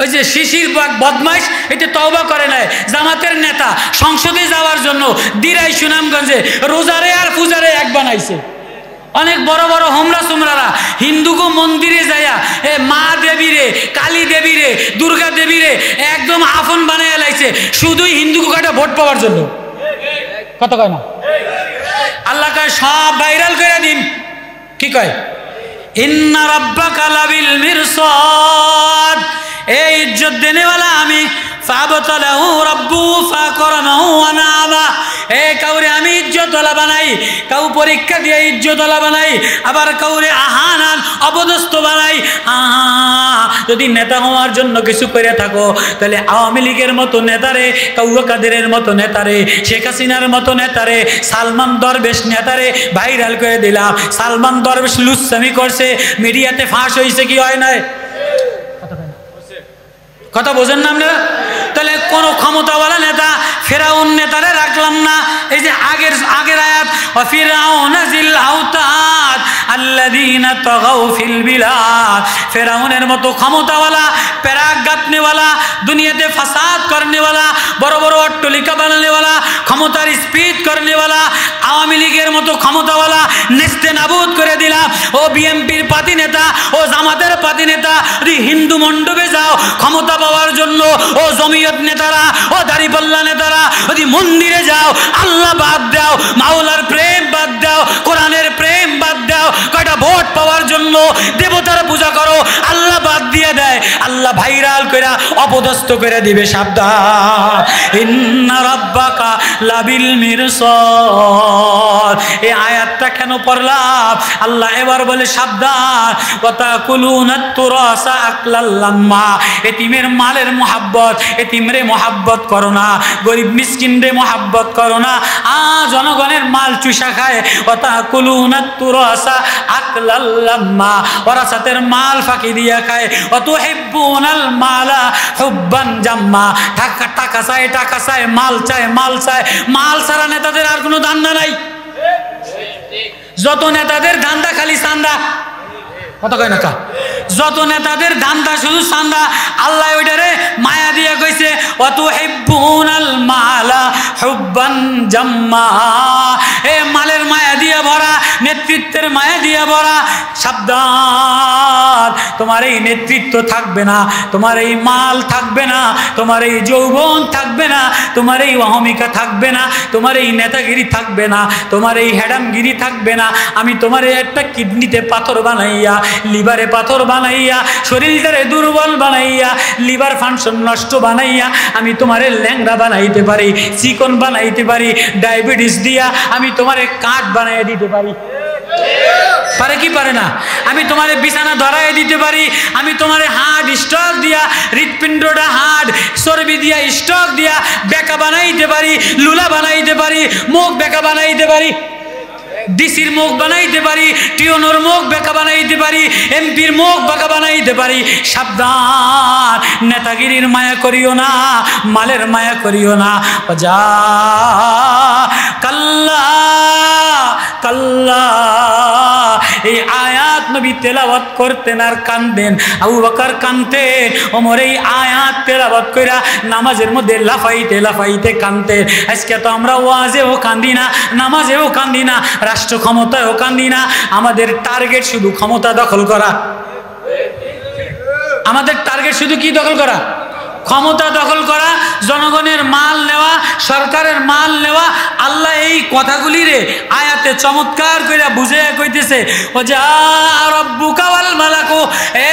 A: ওই যে শিশির বদমাইশ, এটা তওবা করে নাই। জামাতের নেতা সংসদে যাওয়ার জন্য দিরাই সুনামগঞ্জে রোজারে আর পূজারে এক বানাইছে। অনেক বড় বড় হোমরা সোমরারা হিন্দুগো মন্দিরে যায়া মা দেবীরে, কালী দেবীরে, দুর্গা দেবীরে একদম আফন বানায় লাইছে শুধুই হিন্দুকে কয়টা ভোট পাওয়ার জন্য। কত কয় না? আল্লাহ কয় সব ভাইরাল করে দিন। কি কয়? ইন্না রাব্বাকা লাবিল মিরসাদ, এই ইজ্জত দেনেওয়ালা আমি। ফাবতালাহু রাব্বু ফাকরামাহু ওয়া নাআমা, কাউরে আমি ইজ্জতওয়ালা বানাই, কাউ পরীক্ষা দিয়ে ইজ্জতওয়ালা বানাই, আবার কাউরে আহানান অপদস্থ বানাই। যদি নেতা হওয়ার জন্য কিছু করে থাকো, তাহলে আওয়ামী লীগের মতো নেতারে, কাউয়া কাদেরের মতো নেতারে, শেখ হাসিনার মতো নেতারে, সালমান দরবেশ নেতারে ভাইরাল করে দিলাম। সালমান দরবেশ লুচ্চামি করছে, মিডিয়াতে ফাঁস হয়েছে, কি হয় নাই? কথা বোঝেন না আপনারা? তাহলে কোন ক্ষমতাওয়ালা নেতা, ফেরাউন নেতারে রাখলাম না। এই যে আগের আয়াত, ফিরাউনা জিল আওতাদ আল্লাযীনা তাগাউ ফিল বিলাদ, ফেরাউনের মতো ক্ষমতাওয়ালা, প্যারাগাতনেওয়ালা, দুনিয়াতে ফাসাদ করনেওয়ালা, বড় বড় অট্টালিকা বানানেওয়ালা, ক্ষমতার স্পিড করনেওয়ালা, আওয়ামী লীগের মতো ক্ষমতাওয়ালা নেস্তে নাবুদ করে দিলাম। ও বিএনপির পাতি নেতা, ও জামাতের পাতি নেতা, যদি হিন্দু মণ্ডপে যাও ক্ষমতা পাওয়ার জন্য, ও জমিয়ত নেতারা, ও দাড়িপাল্লা নেতারা যদি মন্দিরে যাও, আল্লাহ বাদ দাও, মাওলার প্রেম বাদ দাও, কোরআনের প্রেম বাদ দাও, কয়টা ভোট পাওয়ার জন্য দেবতার পূজা করো, আল্লাহ বাদ দিয়ে দেয়, আল্লাহ ভাইরাল করে অপদস্থ করে দিবে। সাবধান, ইন্না রাব্বাকা লাবিল মিরসাদ। এই আয়াতটা কেন পড়লাম? আল্লাহ এবার বলে সাবধান, ওয়াতাকুলুনাত তুরাসা আকলাল লাম্মা, এতিমের মালের মোহাব্বত, এতিমরে মোহাব্বত করো না, গরিব মিসকিনরে মোহাব্বত করো না, জনগণের মাল চুষা খায়। ওয়াতাকুলুনাত তুরাসা আকলাল লাম্মা, ওরাসাতের মাল ফাঁকি দিয়া খায়। ওয়াতুহিব্বুনাল মালা হুব্বান জাম্মা, টাকা চায়, টাকা চায়, মাল চায়, মাল চায়। মাল ছাড়া নেতাদের আর কোনো ধান্দা নাই। যত নেতাদের ধান্দা খালি চান্দা। কত কয় না? যত নেতাদের ধান্দা শুধু চান্দা। আল্লাহ ওইটারে মায়া দিয়ে কইছে, ওয়াতুহিব্বুনাল মালা হুব্বান জাম্মা, মালের মায়া দিয়ে ভরা, নেতৃত্বের মায়া দিয়ে ভরা। সাবধান, তোমার এই নেতৃত্ব থাকবে না, তোমার এই মাল থাকবে না, তোমার এই যৌবন থাকবে না, তোমার এই অহমিকা থাকবে না, তোমার এই নেতাগিরি থাকবে না, তোমার এই হ্যাডামগিরি থাকবে না। আমি তোমার একটা কিডনিতে পাথর বানাইয়া, লিভারে পাথর বানাইয়া, শরীরটারে দুর্বল বানাইয়া, লিভার ফাংশন নষ্ট বানাইয়া আমি তোমারে ল্যাংড়া বানাইতে পারি, চিকন বানাইতে পারি, ডায়াবেটিস দিয়া আমি তোমারে কাঠ বানাইয়া দিতে পারি। পারে কি পারে না? আমি তোমারে বিছানা ধরাই দিতে পারি, আমি তোমারে হার্ট স্ট্রোক দিয়া, হৃৎপিণ্ডটা হার্ট চর্বি দিয়া স্ট্রোক দিয়া বেকা বানাইতে পারি, লুলা বানাইতে পারি, মুখ বেকা বানাইতে পারি, ডিসির মুখ বানাইতে পারি, টিওনোর মুখ বেকা বানাইতে পারি, এমপির মুখ বেকা বানাইতে পারি। সাবধান, নেতাগিরির মায়া করিও না, মালের মায়া করিও না। যা কাল্লা কাল্লা। এই আয়াত নবী তেলাওয়াত করতেন আর কানতেন, আবু বকর কানতেন, ওমর এই আয়াত তেলাওয়াত কইরা নামাজের মধ্যে লাফাইতে লাফাইতে কানতেন। আজকে তো আমরা ওয়াজেও কান্দি না, নামাজেও কান্দি না, রাষ্ট্র ক্ষমতায়ও কান্দি না। আমাদের টার্গেট শুধু ক্ষমতা দখল করা। আমাদের টার্গেট শুধু কি দখল করা? ক্ষমতা দখল করা, জনগণের মাল নেওয়া, সরকারের মাল নেওয়া। আল্লাহ এই কথাগুলি রে আয়াতে চমৎকার করে বুঝে কইতেছে, ও যা রব্বুকা ওয়াল মালাকু, এ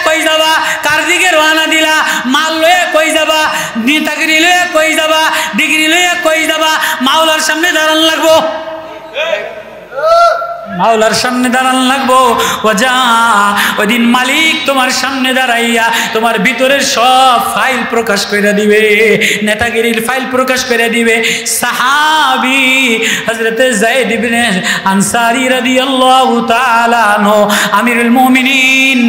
A: কই যাবা, কার দিকে রওনা দিলা, মাল লয়ে কই যাবা, নেতাগিরি লয়ে কই যাবা, ডিগ্রি লয়ে কই যাবা, মাওলার সামনে দাঁড়ান লাগবো, মাওলার সামনে দাঁড়ান লাগবো। ওজা ওই দিন মালিক তোমার সামনে দাঁড়াইয়া তোমার ভিতরের সব ফাইল প্রকাশ করে দিবে, নেতাগিরির ফাইল প্রকাশ করে দিবে। সাহাবী হযরত যায়েদ ইবনে আনসারী রাদিয়াল্লাহু তাআলা আনহু আমিরুল মুমিনিন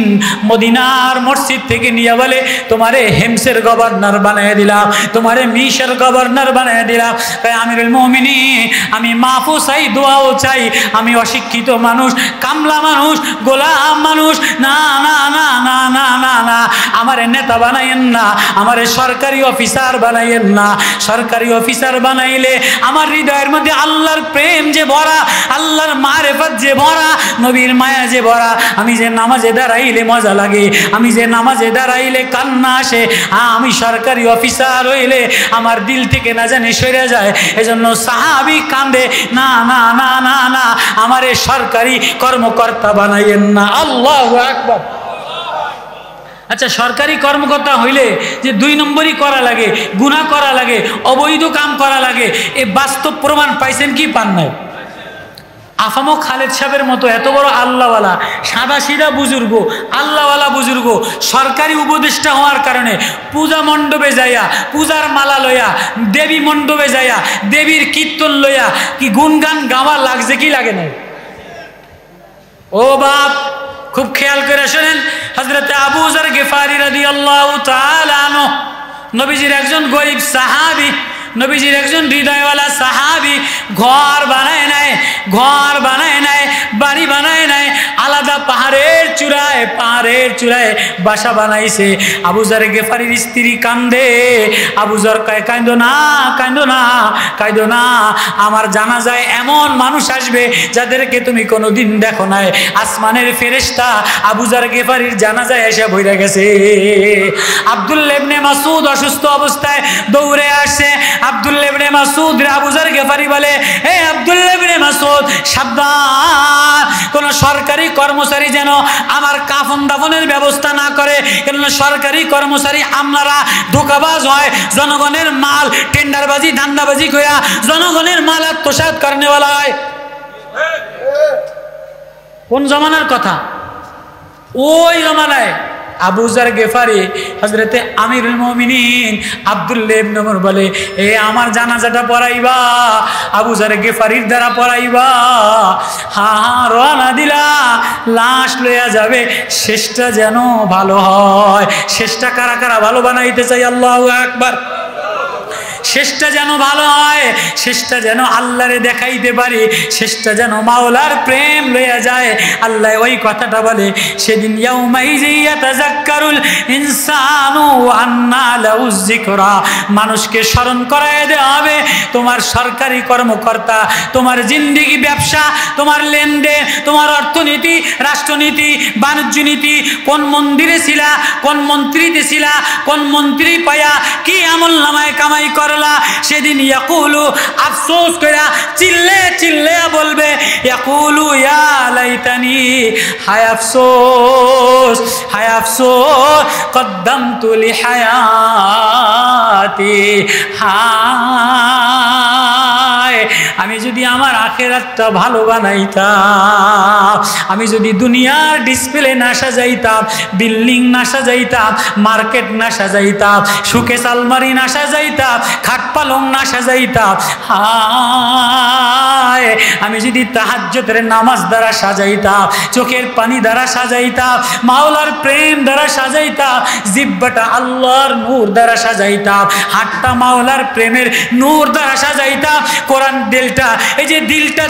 A: মদিনার মসজিদ থেকে নিয়ে বলে, তোমারে হেমসের গভর্নর বানিয়ে দিলাম, তোমারে মিশর গভর্নর বানিয়ে দিলাম। তাই আমিরুল মুমিনিন, আমি মাফু চাই, দোয়াও চাই, আমি অশিক্ষিত মানুষ, কামলা মানুষ, গোলাম মানুষ, না না না না না না না, আমারে নেতা বানাইয়েন না, আমারে সরকারি অফিসার বানাইয়েন না। সরকারি অফিসার বানাইলে আমার হৃদয়ের মধ্যে আল্লাহর প্রেম যে ভরা, আল্লাহর মারেফত যে ভরা, নবীর মায়া যে ভরা। আমি যে নামাজে দাঁড়াইলে মজা লাগে, আমি যে নামাজে দাঁড়াইলে কান্না আসে, আমি সরকারি অফিসার হইলে আমার দিল থেকে না জানি সরে যায়। এজন্য সাহাবী কান্দে, না না না না না, আমারে সরকারি কর্মকর্তা বানাইয়েন না। আল্লাহু আকবার। আচ্ছা, সরকারি কর্মকর্তা হইলে যে 2 নম্বরই করা লাগে, গুনাহ করা লাগে, অবৈধ কাম করা লাগে, এ বাস্তব প্রমাণ পাইছেন কি পান নাই? আফামো খালেদ সাহেবের মতো এত বড় আল্লাহওয়ালা, সাদা সিধা বুজুর্গ, আল্লাহওয়ালা বুজুর্গ, সরকারি উপদেষ্টা হওয়ার কারণে পূজা মণ্ডপে যাইয়া, পূজার মালা লইয়া, দেবী মণ্ডপে যাইয়া, দেবীর কীর্তন লইয়া কি গুনগান গাওয়া লাগছে কি লাগে নাই? ও বাপ, খুব খেয়াল করে শোনেন। হযরত আবু যর গিফারি রাদিয়াল্লাহু তাআলা আনহু নবীজির একজন গরীব সাহাবী, নবীজির একজন হৃদয়ওয়ালা সাহাবী। ঘর বানায় নাই, ঘর বানায় নাই, বাড়ি বানায় নাই, আলাদা পাহাড়ের চূড়ায় বাসা বানাইছে। আবু যর গিফারির স্ত্রী কান্দে। আবু যর কয়, কাঁদো না, কাঁদো না, কাঁদো না, আমার জানাজায় এমন মানুষ আসবে যাদেরকে তুমি কোনোদিন দেখো নাই। আসমানের ফেরেশতা আবু যর গিফারির জানাজায় এসে বইরা গেছে। আব্দুল্লাহ ইবনে মাসউদ অসুস্থ অবস্থায় দৌড়ে আসছে। আব্দুল্লাহ ইবনে মাসউদ আবু যর গিফারি বলে, হে আব্দুল্লাহ ইবনে মাসউদ, সাবধান, কোন সরকারি কর্মচারী যেন আমার কাফন দাফনের ব্যবস্থা না করে। কেননা সরকারি কর্মচারী আপনারা ধোঁকাবাজ হয়, জনগণের মাল টেন্ডারবাজি ধান্দাবাজি কইরা জনগণের মাল আত্মসাৎ করেনেওয়ালা হয়। কোন জমানার কথা? ওই জমানায় আবু যর গিফারি হযরতে আমিরুল মুমিনিন আব্দুল্লাহ ইবনে ওমর বলে, এ আমার জানাজাটা পড়াইবা, আবু যর গিফারির দ্বারা পড়াইবা। হ্যাঁ, রওনা দিলা, লাশ লইয়া যাবে, শেষটা যেন ভালো হয়। শেষটা কারা কারা ভালো বানাইতে চাই? আল্লাহু আকবার। শেষটা যেন ভালো হয়, শেষটা যেন আল্লাহরে দেখাইতে পারি, শেষটা যেন মাওলার প্রেম লইয়া যায়। আল্লাহ ওই কথাটা বলে, সেদিন ইয়াউমাইযি ইয়াতাযাক্কারুল ইনসানু আন্না লাহু যিকরা, মানুষকে স্মরণ করায় দেওয়া হবে তোমার সরকারি কর্মকর্তা, তোমার জিন্দেগি, ব্যবসা, তোমার লেনদেন, তোমার অর্থনীতি, রাষ্ট্রনীতি, বাণিজ্য নীতি, কোন মন্দিরে ছিলা, কোন মন্ত্রীতে ছিলা, কোন মন্ত্রী পায়া কি আমল নামায় কামাই করলা। সেদিন ইয়াকুলু, আফসোস কইরা চিল্লে চিল্লে বলবে, ইয়াকুলু ইয়া লাইতানি, হায় আফসোস, হায় আফসোস, কদ্দামতু লিহায়াতি, হায় আমি যদি আমার আখিরাতটা ভালো বানাইতাম, আমি যদি দুনিয়ার ডিসপ্লে না সাজাইতাম, বিল্ডিং না সাজাইতাম, মার্কেট না সাজাইতাম, সুকেস আলমারি না সাজাইতাম, খাট পালং না সাজাইতাম, হায় আমি যদি তাহাজ্জুদের নামাজ দ্বারা সাজাইতাম, চোখের পানি দ্বারা সাজাইতাম, মাওলার প্রেম ক্রিম দ্বারা সাজাইতাম, জিহ্বাটা আল্লাহর নূর দ্বারা সাজাইতাম, হাতটা মাওলার প্রেমের নূর দ্বারা সাজাইতাম, কোরআন দিলটা, এই যে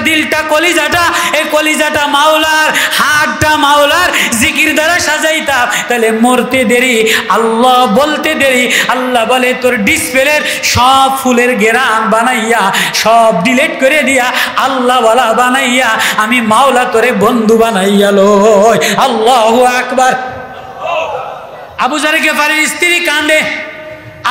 A: দিলটা কলিজাটা, এই কলিজাটা মাওলার, হাতটা মাওলার জিকির দ্বারা সাজাইতাম। তাহলে মরতে দেরি, আল্লাহ বলতে দেরি। আল্লাহ বলে তোর ডিসপ্লের সব ফুলের গেরান বানাইয়া, সব ডিলিট করে দিয়া, আল্লাহ ওয়ালা বানাইয়া, আমি মাওলা তোরে বন্ধু বানাইয়া লই। আল্লাহু আকবার। আবু যার গিফারির স্ত্রী কান্দে,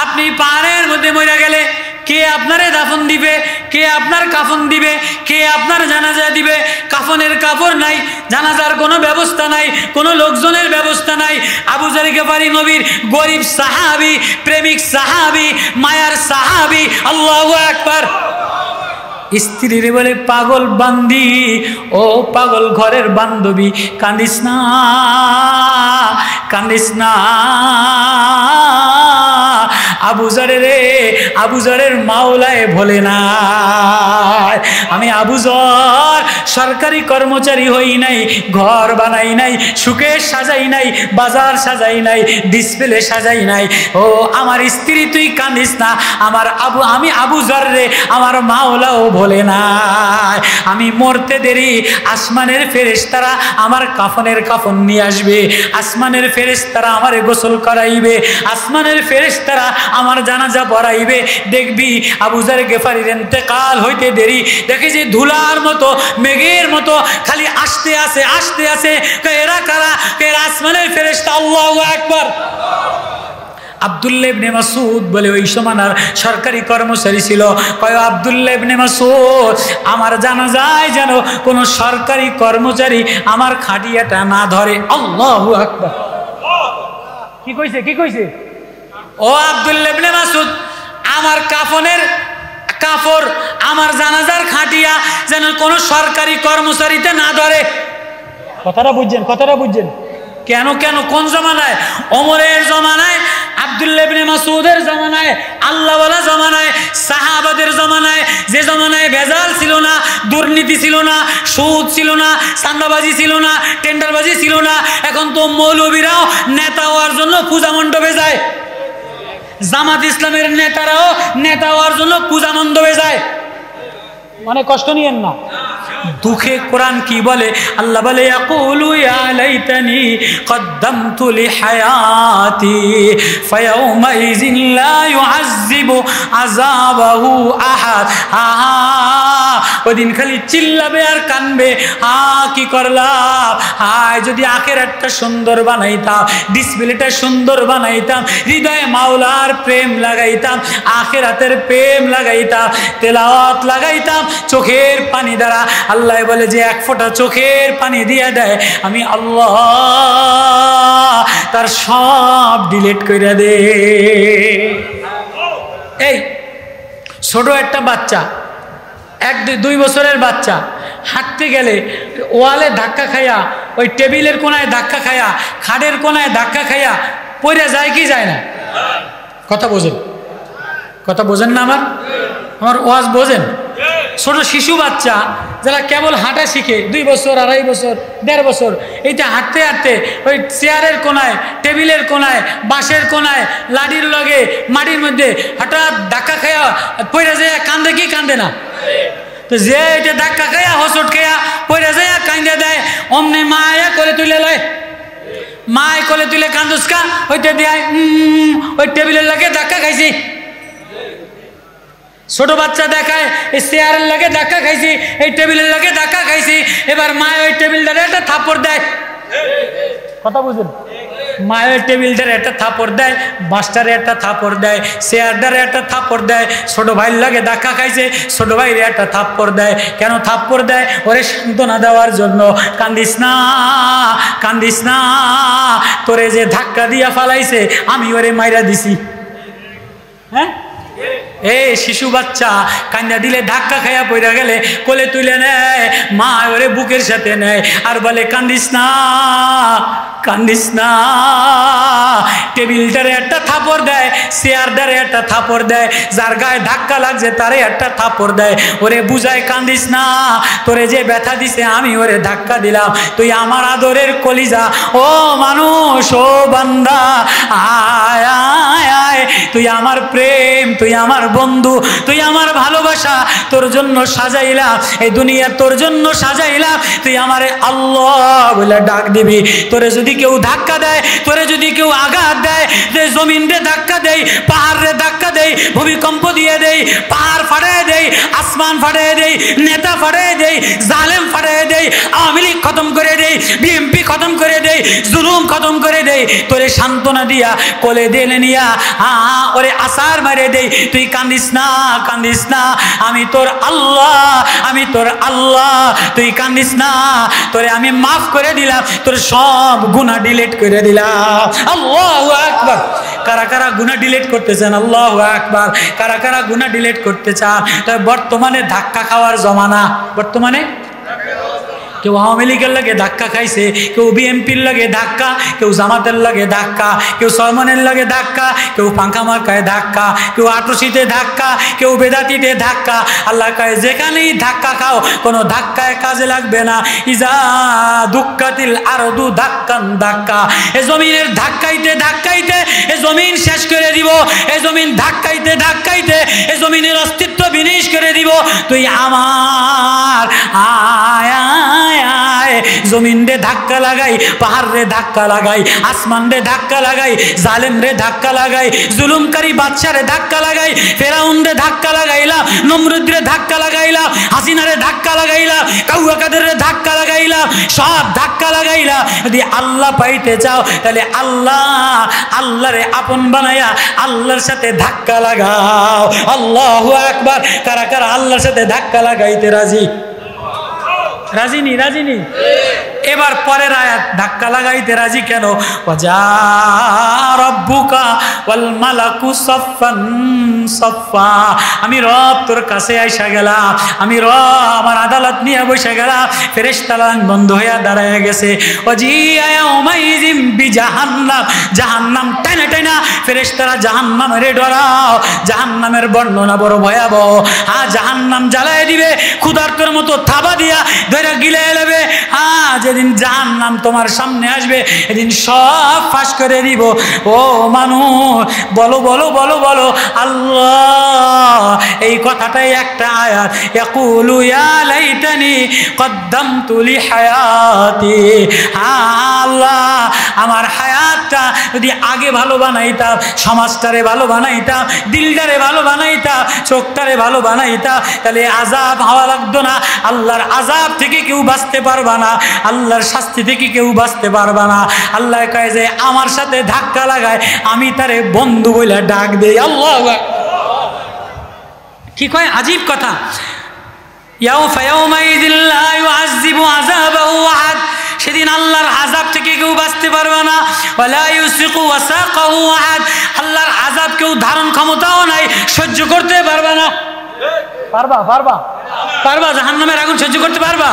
A: আপনি পাহাড়ের মধ্যে মরে গেলে কে আপনারে দাফন দিবে, কে আপনার কাফন দিবে, কে আপনার জানাজা দিবে? কাফনের কাপড় নাই, জানাজার কোনো ব্যবস্থা নাই, কোনো লোকজনের ব্যবস্থা নাই। আবু যার গিফারি নবীর গরিব সাহাবী, প্রেমিক সাহাবী, মায়ার সাহাবী। আল্লাহু আকবার। স্ত্রীরে বলে পাগল বান্দি, ও পাগল ঘরের বান্ধবী, কান্দিস না, কান্দিস না। আবু যারে রে, আবু যারের মাওলায় ভোলে না, আমি আবু যর সরকারি কর্মচারী হই নাই, ঘর বানাই নাই, সুখে সাজাই নাই, বাজার সাজাই নাই, ডিসপ্লে সাজাই নাই। ও আমার স্ত্রী তুই কান্দিস না, আমি আবু যর রে আমার মাওলাও ভোলে না। আমি মরতে দেরি, আসমানের ফেরেশতারা আমার কাফনের কাফন নিয়ে আসবে, আসমানের ফেরেশতারা আমারে গোসল করাইবে, আসমানের ফেরেশতারা আমার জানাজা পড়াইবে। দেখবি আবু যার গিফারির ইন্তেকাল হইতে দেরি, দেখে যে ধুলার মতো, মেঘের মতো খালি আসতে আসে, আসতে আসে। এরা কারা? এরা আসমানের ফেরেশতা। আল্লাহু আকবার। আব্দুল্লাহ ইবনে মাসউদ বলে ওই সময়কার সরকারি কর্মচারী ছিল, কয় আব্দুল্লাহ ইবনে মাসউদ আমার জানাজায় যেন কোনো সরকারি কর্মচারী আমার খাটিয়াটা না ধরে। আল্লাহু আকবার। কি কইছে, কি কইছে? ও আব্দুল্লাহ ইবনে মাসউদ, আমার কাফনের কাপড়, আমার জানাজার খাটিয়া যেন কোনো সরকারি কর্মচারীতে না ধরে। কথাটা বুঝছেন, কথাটা বুঝছেন? কেন কেন, কোন জমানায়? ওমরের জমানায়, আব্দুল্লাহ ইবনে মাসউদের জমানায়, আল্লাহওয়ালা জমানায়, সাহাবাদের জমানায়, যে জমানায় ভেজাল ছিল না, দুর্নীতি ছিল না, সুদ ছিল না, চাঁদাবাজি ছিল না, টেন্ডারবাজি ছিল না। এখন তো মৌলবীরাও নেতা হওয়ার জন্য পূজা মণ্ডপে যায়, জামাত ইসলামের নেতারাও নেতা হওয়ার জন্য পূজা মণ্ডপে যায়। মানে কষ্ট নিয়েন না। দুঃখে কোরআন কি বলে? আল্লাহ বলে ইয়াকুলু ইয়া লাইতানি কদ্দামতু লিহায়াতি ফায়াউমাইযিন লা ইউআযযিবু আযাবাহু আহাদ। ওদিন খালি চিল্লাবে আর কানবে, কি করলাম, হায় যদি আখিরাতটা সুন্দর বানাইতাম, ডিসপ্লেটা সুন্দর বানাইতাম, হৃদয়ে মাওলার প্রেম লাগাইতাম, আখিরাতের প্রেম লাগাইতাম, তেলাওয়াত লাগাইতাম চোখের পানি দ্বারা। আল্লাহ বলে যে এক ফোঁটা চোখের পানি দিয়ে দেয়, আমি আল্লাহ তার সব ডিলিট করে দে। এই ছোট একটা বাচ্চা, 1-2 বছরের বাচ্চা হাঁটতে গেলে ওয়ালে ধাক্কা খাইয়া, ওই টেবিলের কোনায় ধাক্কা খাইয়া, খাটের কোনায় ধাক্কা খাইয়া পড়ে যায় কি যায় না? কথা বোঝেন, কথা বোঝেন না? আমার ওয়াজ বোঝেন? ছোট শিশু বাচ্চা যারা কেবল হাঁটা শিখে, 2 বছর, 2.5 বছর, 1.5 বছর, এইটা হাঁটতে হাঁটতে ওই চেয়ারের কোনায়, টেবিলের কোনায়, বাঁশের কোনায়, লাঠির লগে, মাটির মধ্যে হঠাৎ ধাক্কা খাইয়া পড়ে যায়, কান্দে কি কান্দে না? তো যে এটা ধাক্কা খাইয়া হসট খাইয়া পড়ে যায় কান্দে দেয়, অমনি মায়া করে তুলে লয়, মায় করে তুলে কান্দুসকা হইতে দেয়, ওই টেবিলের লাগে ধাক্কা খাইছি। ছোট বাচ্চা দেখায় এই চেয়ারের লাগে ধাক্কা খাইছি, এই টেবিলের লাগে ধাক্কা খাইছি, এবার মায় ওই টেবিলটারে একটা থাপ্পড় দেয়। কথা বুঝুন? মায়ের টেবিলটারে একটা থাপ্পড় দেয়, বাসটারে একটা থাপ্পড় দেয়, চেয়ারটারে একটা থাপ্পড় দেয়। ছোট ভাইয়ের লাগে ধাক্কা খাইছে, ছোট ভাইয়ের একটা থাপ্পড় দেয়। কেন থাপ্পড় দেয়? ওরে সান্ত্বনা দেওয়ার জন্য। কান্দিস না, কান্দিস না, তোরে যে ধাক্কা দিয়া ফালাইছে আমি ওরে মাইরা দিছি। হ্যাঁ, শিশু বাচ্চা কান্না দিলে ধাক্কা খাইয়া পড়ে গেলে কোলে তুলে নেয়, মা ওরে বুকের সাথে নেয় আর বলে কান্দিস না, কান্দিস না। টেবিলটারে একটা থাপড় দেয়, চেয়ারটারে একটা থাপড় দেয়, যার গায়ে ধাক্কা লাগছে তারে একটা থাপড় দেয়, ওরে বুঝায় কান্দিস না, তোরে যে ব্যথা দিছে আমি ওরে ধাক্কা দিলাম, তুই আমার আদরের কলিজা, ও মানুষ, ও বান্দা, আয় আয় আয়, তুই আমার প্রেম, তুই আমার বন্ধু, তুই আমার ভালোবাসা, তোর জন্য সাজাইলাম এই দুনিয়া, তোর জন্য সাজাইলাম, তুই আমারে আল্লাহ বলে ডাক দিবি। তোরে যদি কেউ ধাক্কা দেয়, তোরে যদি কেউ আঘাত দেয়, যে জমিন রে ধাক্কা দেয়, পাহাড় রে ধাক্কা দেয়, ভূমিকম্প দিয়ে দেয়, পাহাড় ফাটায় দেয়, আসমান ফাটায় দেয়, নেতা ফাটায় দেয়, জালেম ফাটায় দেয়, আওয়ামী লীগ খতম করে দেয়, বিএনপি খতম করে দেয়, জুলুম খতম করে দেয়, তোরে সান্ত্বনা দিয়া কোলে দিলে নিয়া ওরে আসার মারে দেয়, তুই কান্দিস না, কান্দিস না, আমি তোর আল্লাহ, আমি তোর আল্লাহ, তুই কান্দিস না, তোরে আমি মাফ করে দিলাম, তোর সব গুনাহ ডিলিট করে দিলাম। আল্লাহু আকবার। কারা কারা গুনাহ ডিলিট করতে চান? আল্লাহু আকবার। কারা কারা গুনাহ ডিলিট করতে চান? তবে বর্তমানে ধাক্কা খাওয়ার জমানা, বর্তমানে কেউ আওয়ামী লীগের লাগে ধাক্কা খাইছে, কেউ বিএনপির লাগে ধাক্কা, কেউ জামাতের লাগে ধাক্কা, কেউ সলমনের লাগে ধাক্কা, কেউ পাঙ্খা মার্কায় ধাক্কা, কেউ আটশিতে ধাক্কা, কেউ বেদাতিতে ধাক্কা। আল্লাহ কয় যেখানেই ধাক্কা খাও কোনো ধাক্কায় কাজে লাগবে না। ইজা দুক্কাতিল আরদু ধাক্কান ধাক্কা, এ জমিনের ধাক্কাইতে ধাক্কাইতে এ জমিন শেষ করে দিব, এ জমিন ধাক্কাইতে ধাক্কাইতে এ জমিনের অস্তিত্ব বিনাশ করে দিব। তুই আমার আয় আয় আয়, জমিন রে ধাক্কা লাগাই, পাহাড় রে ধাক্কা লাগাই, আসমান রে ধাক্কা লাগাই, জালেম রে ধাক্কা লাগাই, জুলুমকারী বাদশা রে ধাক্কা লাগাই, ফেরাউন রে ধাক্কা লাগাইলাম, নমরুদ রে ধাক্কা লাগাইলাম, হাসিনা রে ধাক্কা লাগাইলাম, কাউয়া কাদের রে ধাক্কা লাগাইলাম, সব ধাক্কা লাগাইলাম। যদি আল্লাহ পাইতে চাও তাহলে আল্লাহ, আল্লাহরে আপন বানায়া আল্লাহর সাথে ধাক্কা লাগাও। আল্লাহু আকবার। কারা কারা আল্লাহর সাথে ধাক্কা লাগাইতে রাজি? রাজিনি? রাজিনি? এবার পরের আয়াত, ধাক্কা লাগাইতে রাজি কেন? ওয়াজা রাব্বুকা ওয়াল মালাকু সাফফান সাফফা, আমি রব তোর কাছে আইসা গেলাম, আমি রব আমার আদালত নিয়ে বসে গেলাম, ফেরেশতারা বন্ধ হইয়া দাঁড়ায় গেছে। ওয়াজিয়া ইয়াউমাইযিম বিজাহান্নাম, জাহান্নাম টাইনা টাইনা ফেরেশতারা জাহান্নামের ডরাও, জাহান্নামের বর্ণনা বড় ভয়াবহ। জাহান্নাম জ্বালায় দিবে, ক্ষুধার্তের মতো থাবা দিয়া ধরে গিলে নেবে। যেদিন জাহান্নাম তোমার সামনে আসবে এদিন সব ফাঁস করে দিব। ও মানুষ, বলো বলো বলো বলো আল্লাহ, এই কথাটাই একটা আয়াত। ইয়াকুলু ইয়া লাইতানি কদ্দামতু লি হায়াতি, আল্লাহ আমার হায়াতটা যদি আগে ভালো বানাইতাম, সমাজটারে ভালো বানাইতাম, দিলটারে ভালো বানাইতাম, চোখটারে ভালো বানাইতাম, তাহলে আযাব হওয়া লাগতো না। আল্লাহর আযাব থেকে কেউ বাঁচতে পারবা না, আল্লাহর শাস্তি থেকে কেউ বাঁচতে পারবা না। আল্লাহ কয় যে আমার সাথে ধাক্কা লাগায় আমি তারে বন্ধু বলে ডাক দেই। আল্লাহু আকবার। কি কয় আজীব কথা। ইয়াউমাইযিল লা ইউআযযিবু আযাবাহু আহাদ, সেদিন আল্লাহর আযাব থেকে কেউ বাঁচতে পারবে না। ওয়ালা ইউসিকু ওয়াসাকাহু আহাদ, আল্লাহর আযাব কেউ ধারণ ক্ষমতাও নাই, সহ্য করতে পারবে না। পারবা? পারবা? পারবা? জাহান্নামের আগুন সহ্য করতে পারবা?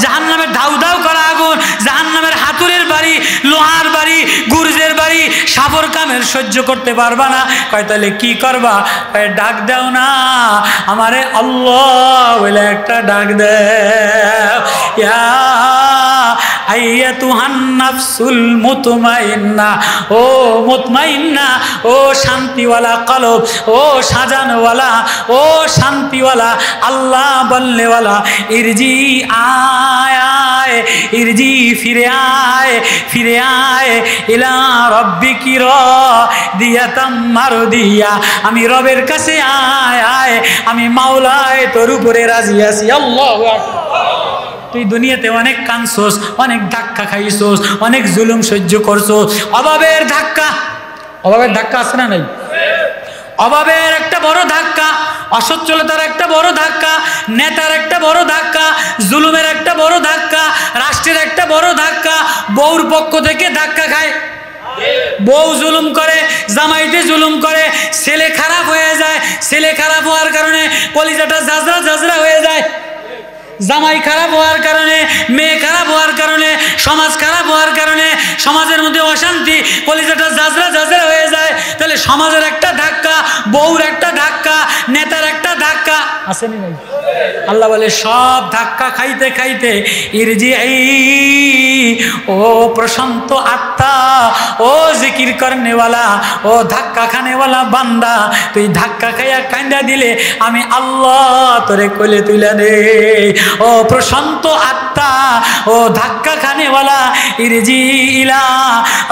A: জাহান্নামের ধাউ ধাউ করা আগুন, জাহান্নামের হাতুড়ের বাড়ি, লোহার বাড়ি, গুরজের বাড়ি, সাবর কামের সহ্য করতে পারবা না। কয় তাহলে কি করবা? কয় ডাক দাও না আমারে আল্লাহ বলে একটা ডাক দাও। ইয়া আইয়াতুহান নাফসুল মুতমাইন্না, ও মুতমাইন্না, ও শান্তিওয়ালা কলব, ও সাজানওয়ালা, ও শান্তিওয়ালা, আল্লাহ বলনেওয়ালা, ইরজি আয় আয়, ইরজি ফিরে আয়, ফিরে আয় ইলা রব্বিকি রাদিয়াতাম মারদিয়া, আমি রবের কাছে আয় আয়, আমি মাওলায় তোর উপরে রাজি আছি। আল্লাহু আকবার। তুই দুনিয়াতে অনেক কাঁদছোস, অনেক ধাক্কা খাইছোস, অনেক জুলুম সহ্য করছোস, অভাবের ধাক্কা, অভাবের ধাক্কা আছে না নাই? অভাবের একটা বড় ধাক্কা, অসচ্ছলতার একটা বড় ধাক্কা, নেতার একটা বড় ধাক্কা, জুলুমের একটা বড় ধাক্কা, রাষ্ট্রের একটা বড় ধাক্কা, বউর পক্ষ থেকে ধাক্কা খায়, বউ জুলুম করে, জামাইতে জুলুম করে, ছেলে খারাপ হয়ে যায়, ছেলে খারাপ হওয়ার কারণে কলিজাটা ঝাঁঝরা ঝাঁঝরা হয়ে যায়, জামাই খারাপ হওয়ার কারণে, মেয়ে খারাপ হওয়ার কারণে, সমাজ খারাপ হওয়ার কারণে সমাজের মধ্যে অশান্তি, কলিজাটা ঝাঁঝরা ঝাঁঝরা হয়ে যায়। তাহলে সমাজের একটা ধাক্কা, বউর একটা ধাক্কা, নেতার একটা ধাক্কা, আসেনি ভাই? আল্লাহ বলে সব ধাক্কা খাইতে খাইতে ইরজিই, ও প্রশান্ত আত্মা, ও জিকির করনেওয়ালা, ও ধাক্কা খানেওয়ালা বান্দা, তুই ধাক্কা খাইয়া কান্দা দিলে আমি আল্লাহ তোরে কোলে তুলে দে। ও প্রশান্ত আত্মা, ও ধাক্কা খানেওয়ালা, ইরজি ইলা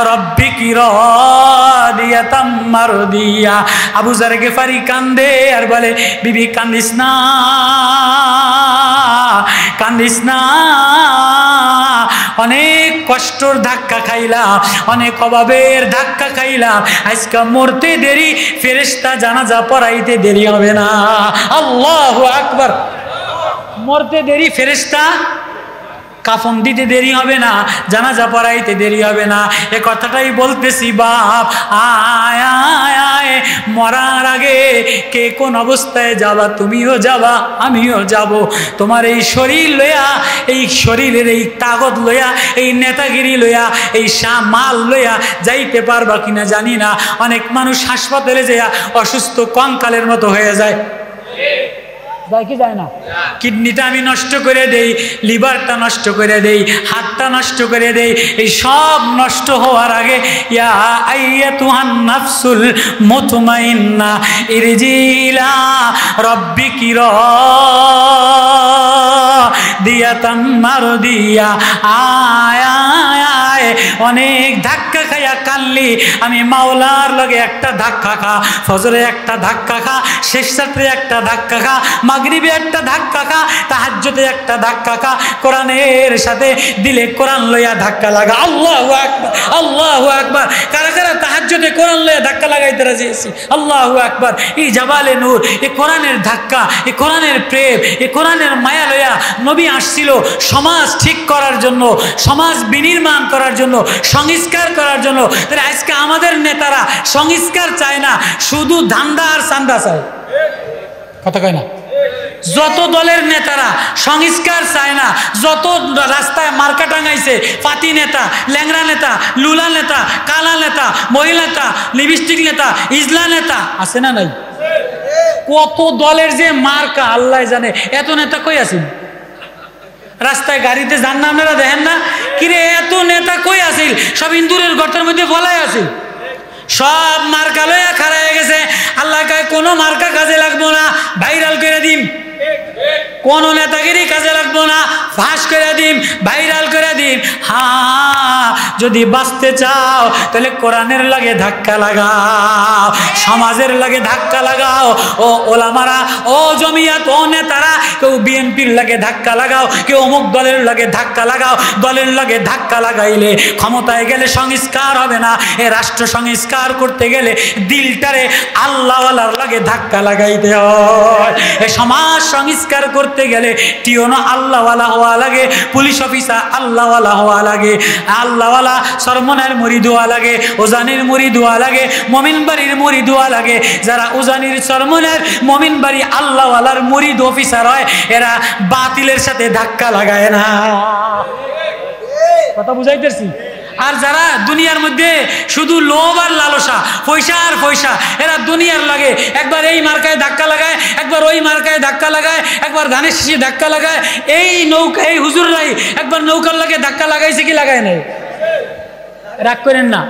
A: রব্বিকি রাদিয়াতাম মারদিয়া। আবু যার গেফারি কান্দে আর বলে, বিবি কান্দিস না, কান্দিস না, অনেক কষ্টর ধাক্কা খাইলাম, অনেক অভাবের ধাক্কা খাইলাম, আজকে মরতে দেরি, ফেরেশতা জানাজা পড়াইতে দেরি হবে না। আল্লাহু আকবার। মরতে দেরি, ফেরেশতা কাফন দিতে দেরি হবে না, জানাজা পড়াইতে দেরি হবে না। এ কথাটাই বলতেছি বাপ, আয় আয় আয়, মরার আগে কে কোন অবস্থায় যাবা, তুমিও যাবা, আমিও যাব। তোমার এই শরীর লইয়া, এই শরীরের এই তাগত লইয়া, এই নেতাগিরি লইয়া, এই মাল লইয়া যাইতে পারবা কিনা জানি না। অনেক মানুষ হাসপাতালে যাইয়া অসুস্থ কঙ্কালের মতো হয়ে যায়, যায় কি যায় না? কিডনিটা আমি নষ্ট করে দেই, লিভারটা নষ্ট করে দেই, হাতটা নষ্ট করে দেই, এই সব নষ্ট হওয়ার আগে ইয়া আইয়াতুহান নাফসুল মুতমাইন্না ইরজি ইলা রাব্বিকি রাদিয়াতাম মারদিয়া। আয় আয় আয়, অনেক ধাক্কা খাইয়া কানলি, আমি মাওলার লগে একটা ধাক্কা খা, ফজরে একটা ধাক্কা খা, শেষ রাত্রে একটা ধাক্কা খা, মাগরিবে একটা ধাক্কা খা, তাহাজ্জুদে একটা ধাক্কা খা, কোরআনের সাথে দিলে কোরআন লইয়া ধাক্কা লাগা। আল্লাহু আকবার, আল্লাহু আকবার। কারা কারা তাহাজ্জুদে কোরআন লইয়া ধাক্কা লাগাইতে রাজি আছি? আল্লাহু আকবার। এই জাবালে নূর, এই কোরআনের ধাক্কা, এই কোরআনের প্রেম, এই কোরআনের মায়া লইয়া নবী আসছিল সমাজ ঠিক করার জন্য, সমাজ বিনির্মাণ করার জন্য, সংস্কার করার জন্য। তাহলে আজকে আমাদের নেতারা সংস্কার চায় না, শুধু ধান্দা আর চান্দা চায়। কথা কয় না? যত দলের নেতারা সংস্কার চায় না, যত রাস্তায় মার্কা টাঙাইছে, পাতি নেতা, ল্যাংরা নেতা, লুলা নেতা, কালা নেতা, মহিলা নেতা, লিপস্টিক নেতা, ইজলা নেতা, আছে না নাই? কত দলের যে মার্কা আল্লাহ জানে। এত নেতা কই আছেন? রাস্তায় গাড়িতে যান না আপনারা, দেখেন না? কিরে এত নেতা কই আছিল? সব ইন্দুরের গর্তের মধ্যে ফলাই আছে, সব মার্কা লইয়া খাড়া হয়ে গেছে। আল্লাহ কয় কোনো মার্কা কাজে লাগবো না, ভাইরাল করে দিম। কোন নেতাগিরি কাজে লাগবো না, ফাঁস করে দিম, ভাইরাল করে দিম। হ্যাঁ, যদি বাঁচতে চাও তাহলে কোরআনের লাগে ধাক্কা লাগাও, সমাজের লাগে ধাক্কা লাগাও। ও ওলামারা, ও জমিয়াত, ও নেতারা, কেউ বিএনপির লাগে ধাক্কা লাগাও, কেউ অমুক দলের লাগে ধাক্কা লাগাও। দলের লাগে ধাক্কা লাগাইলে ক্ষমতায় গেলে সংস্কার হবে না। এ রাষ্ট্র সংস্কার করতে গেলে দিলটারে আল্লাহওয়ালার লাগে ধাক্কা লাগাইতে হয়। এ সমাজ সংস্কার করতে গেলে টিওনো আল্লাহওয়ালা হওয়া লাগে, পুলিশ অফিসার আল্লাহওয়ালা হওয়া লাগে, আল্লাহওয়ালা সরমনের মুরিদ হওয়া লাগে, ওজানির মুরিদ হওয়া লাগে, মমিন বাড়ির মুরিদ হওয়া লাগে। যারা ওজানির সরমনের মমিন বাড়ি আল্লাহওয়ালার মুরিদ অফিসার হয়, এরা বাতিলের সাথে ধাক্কা লাগায় না। কথা বুঝাইতেছি? আর যারা দুনিয়ার মধ্যে শুধু লোভ আর লালসা, পয়সা আর পয়সা, এরা দুনিয়ার লাগে একবার এই মার্কায় ধাক্কা লাগায়, একবার ওই মার্কায় ধাক্কা লাগায়, একবার ধানের শীষে ধাক্কা লাগায়। এই নৌকা, এই হুজুররাই একবার নৌকার লাগে ধাক্কা লাগাইছে কি লাগায় নাই? রাগ করেন না।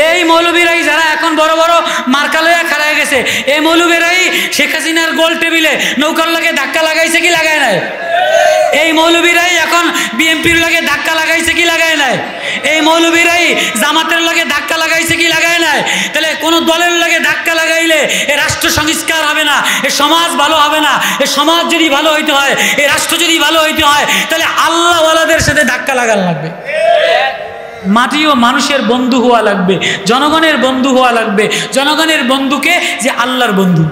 A: এই মৌলবীরাই যারা এখন বড় বড় মার্কা লইয়া খাড়ায় গেছে, এই মৌলবীরাই শেখ হাসিনার গোল টেবিলে নৌকার লাগে ধাক্কা লাগাইছে কি লাগায় নাই? এই মৌলবীরাই এখন বিএনপির লাগে ধাক্কা লাগাইছে কি লাগায় নাই? এই মৌলবীরাই জামাতের লাগে ধাক্কা লাগাইছে কি লাগায় নাই? তাহলে কোন দলের লাগে ধাক্কা লাগাইলে এ রাষ্ট্র সংস্কার হবে না, এ সমাজ ভালো হবে না। এ সমাজ যদি ভালো হইতে হয়, এ রাষ্ট্র যদি ভালো হইতে হয়, তাহলে আল্লাহওয়ালাদের সাথে ধাক্কা লাগানো লাগবে। মাটি ও মানুষের বন্ধু হওয়া লাগবে, জনগণের বন্ধু হওয়া লাগবে। জনগণের বন্ধুকে যে আল্লাহর বন্ধু।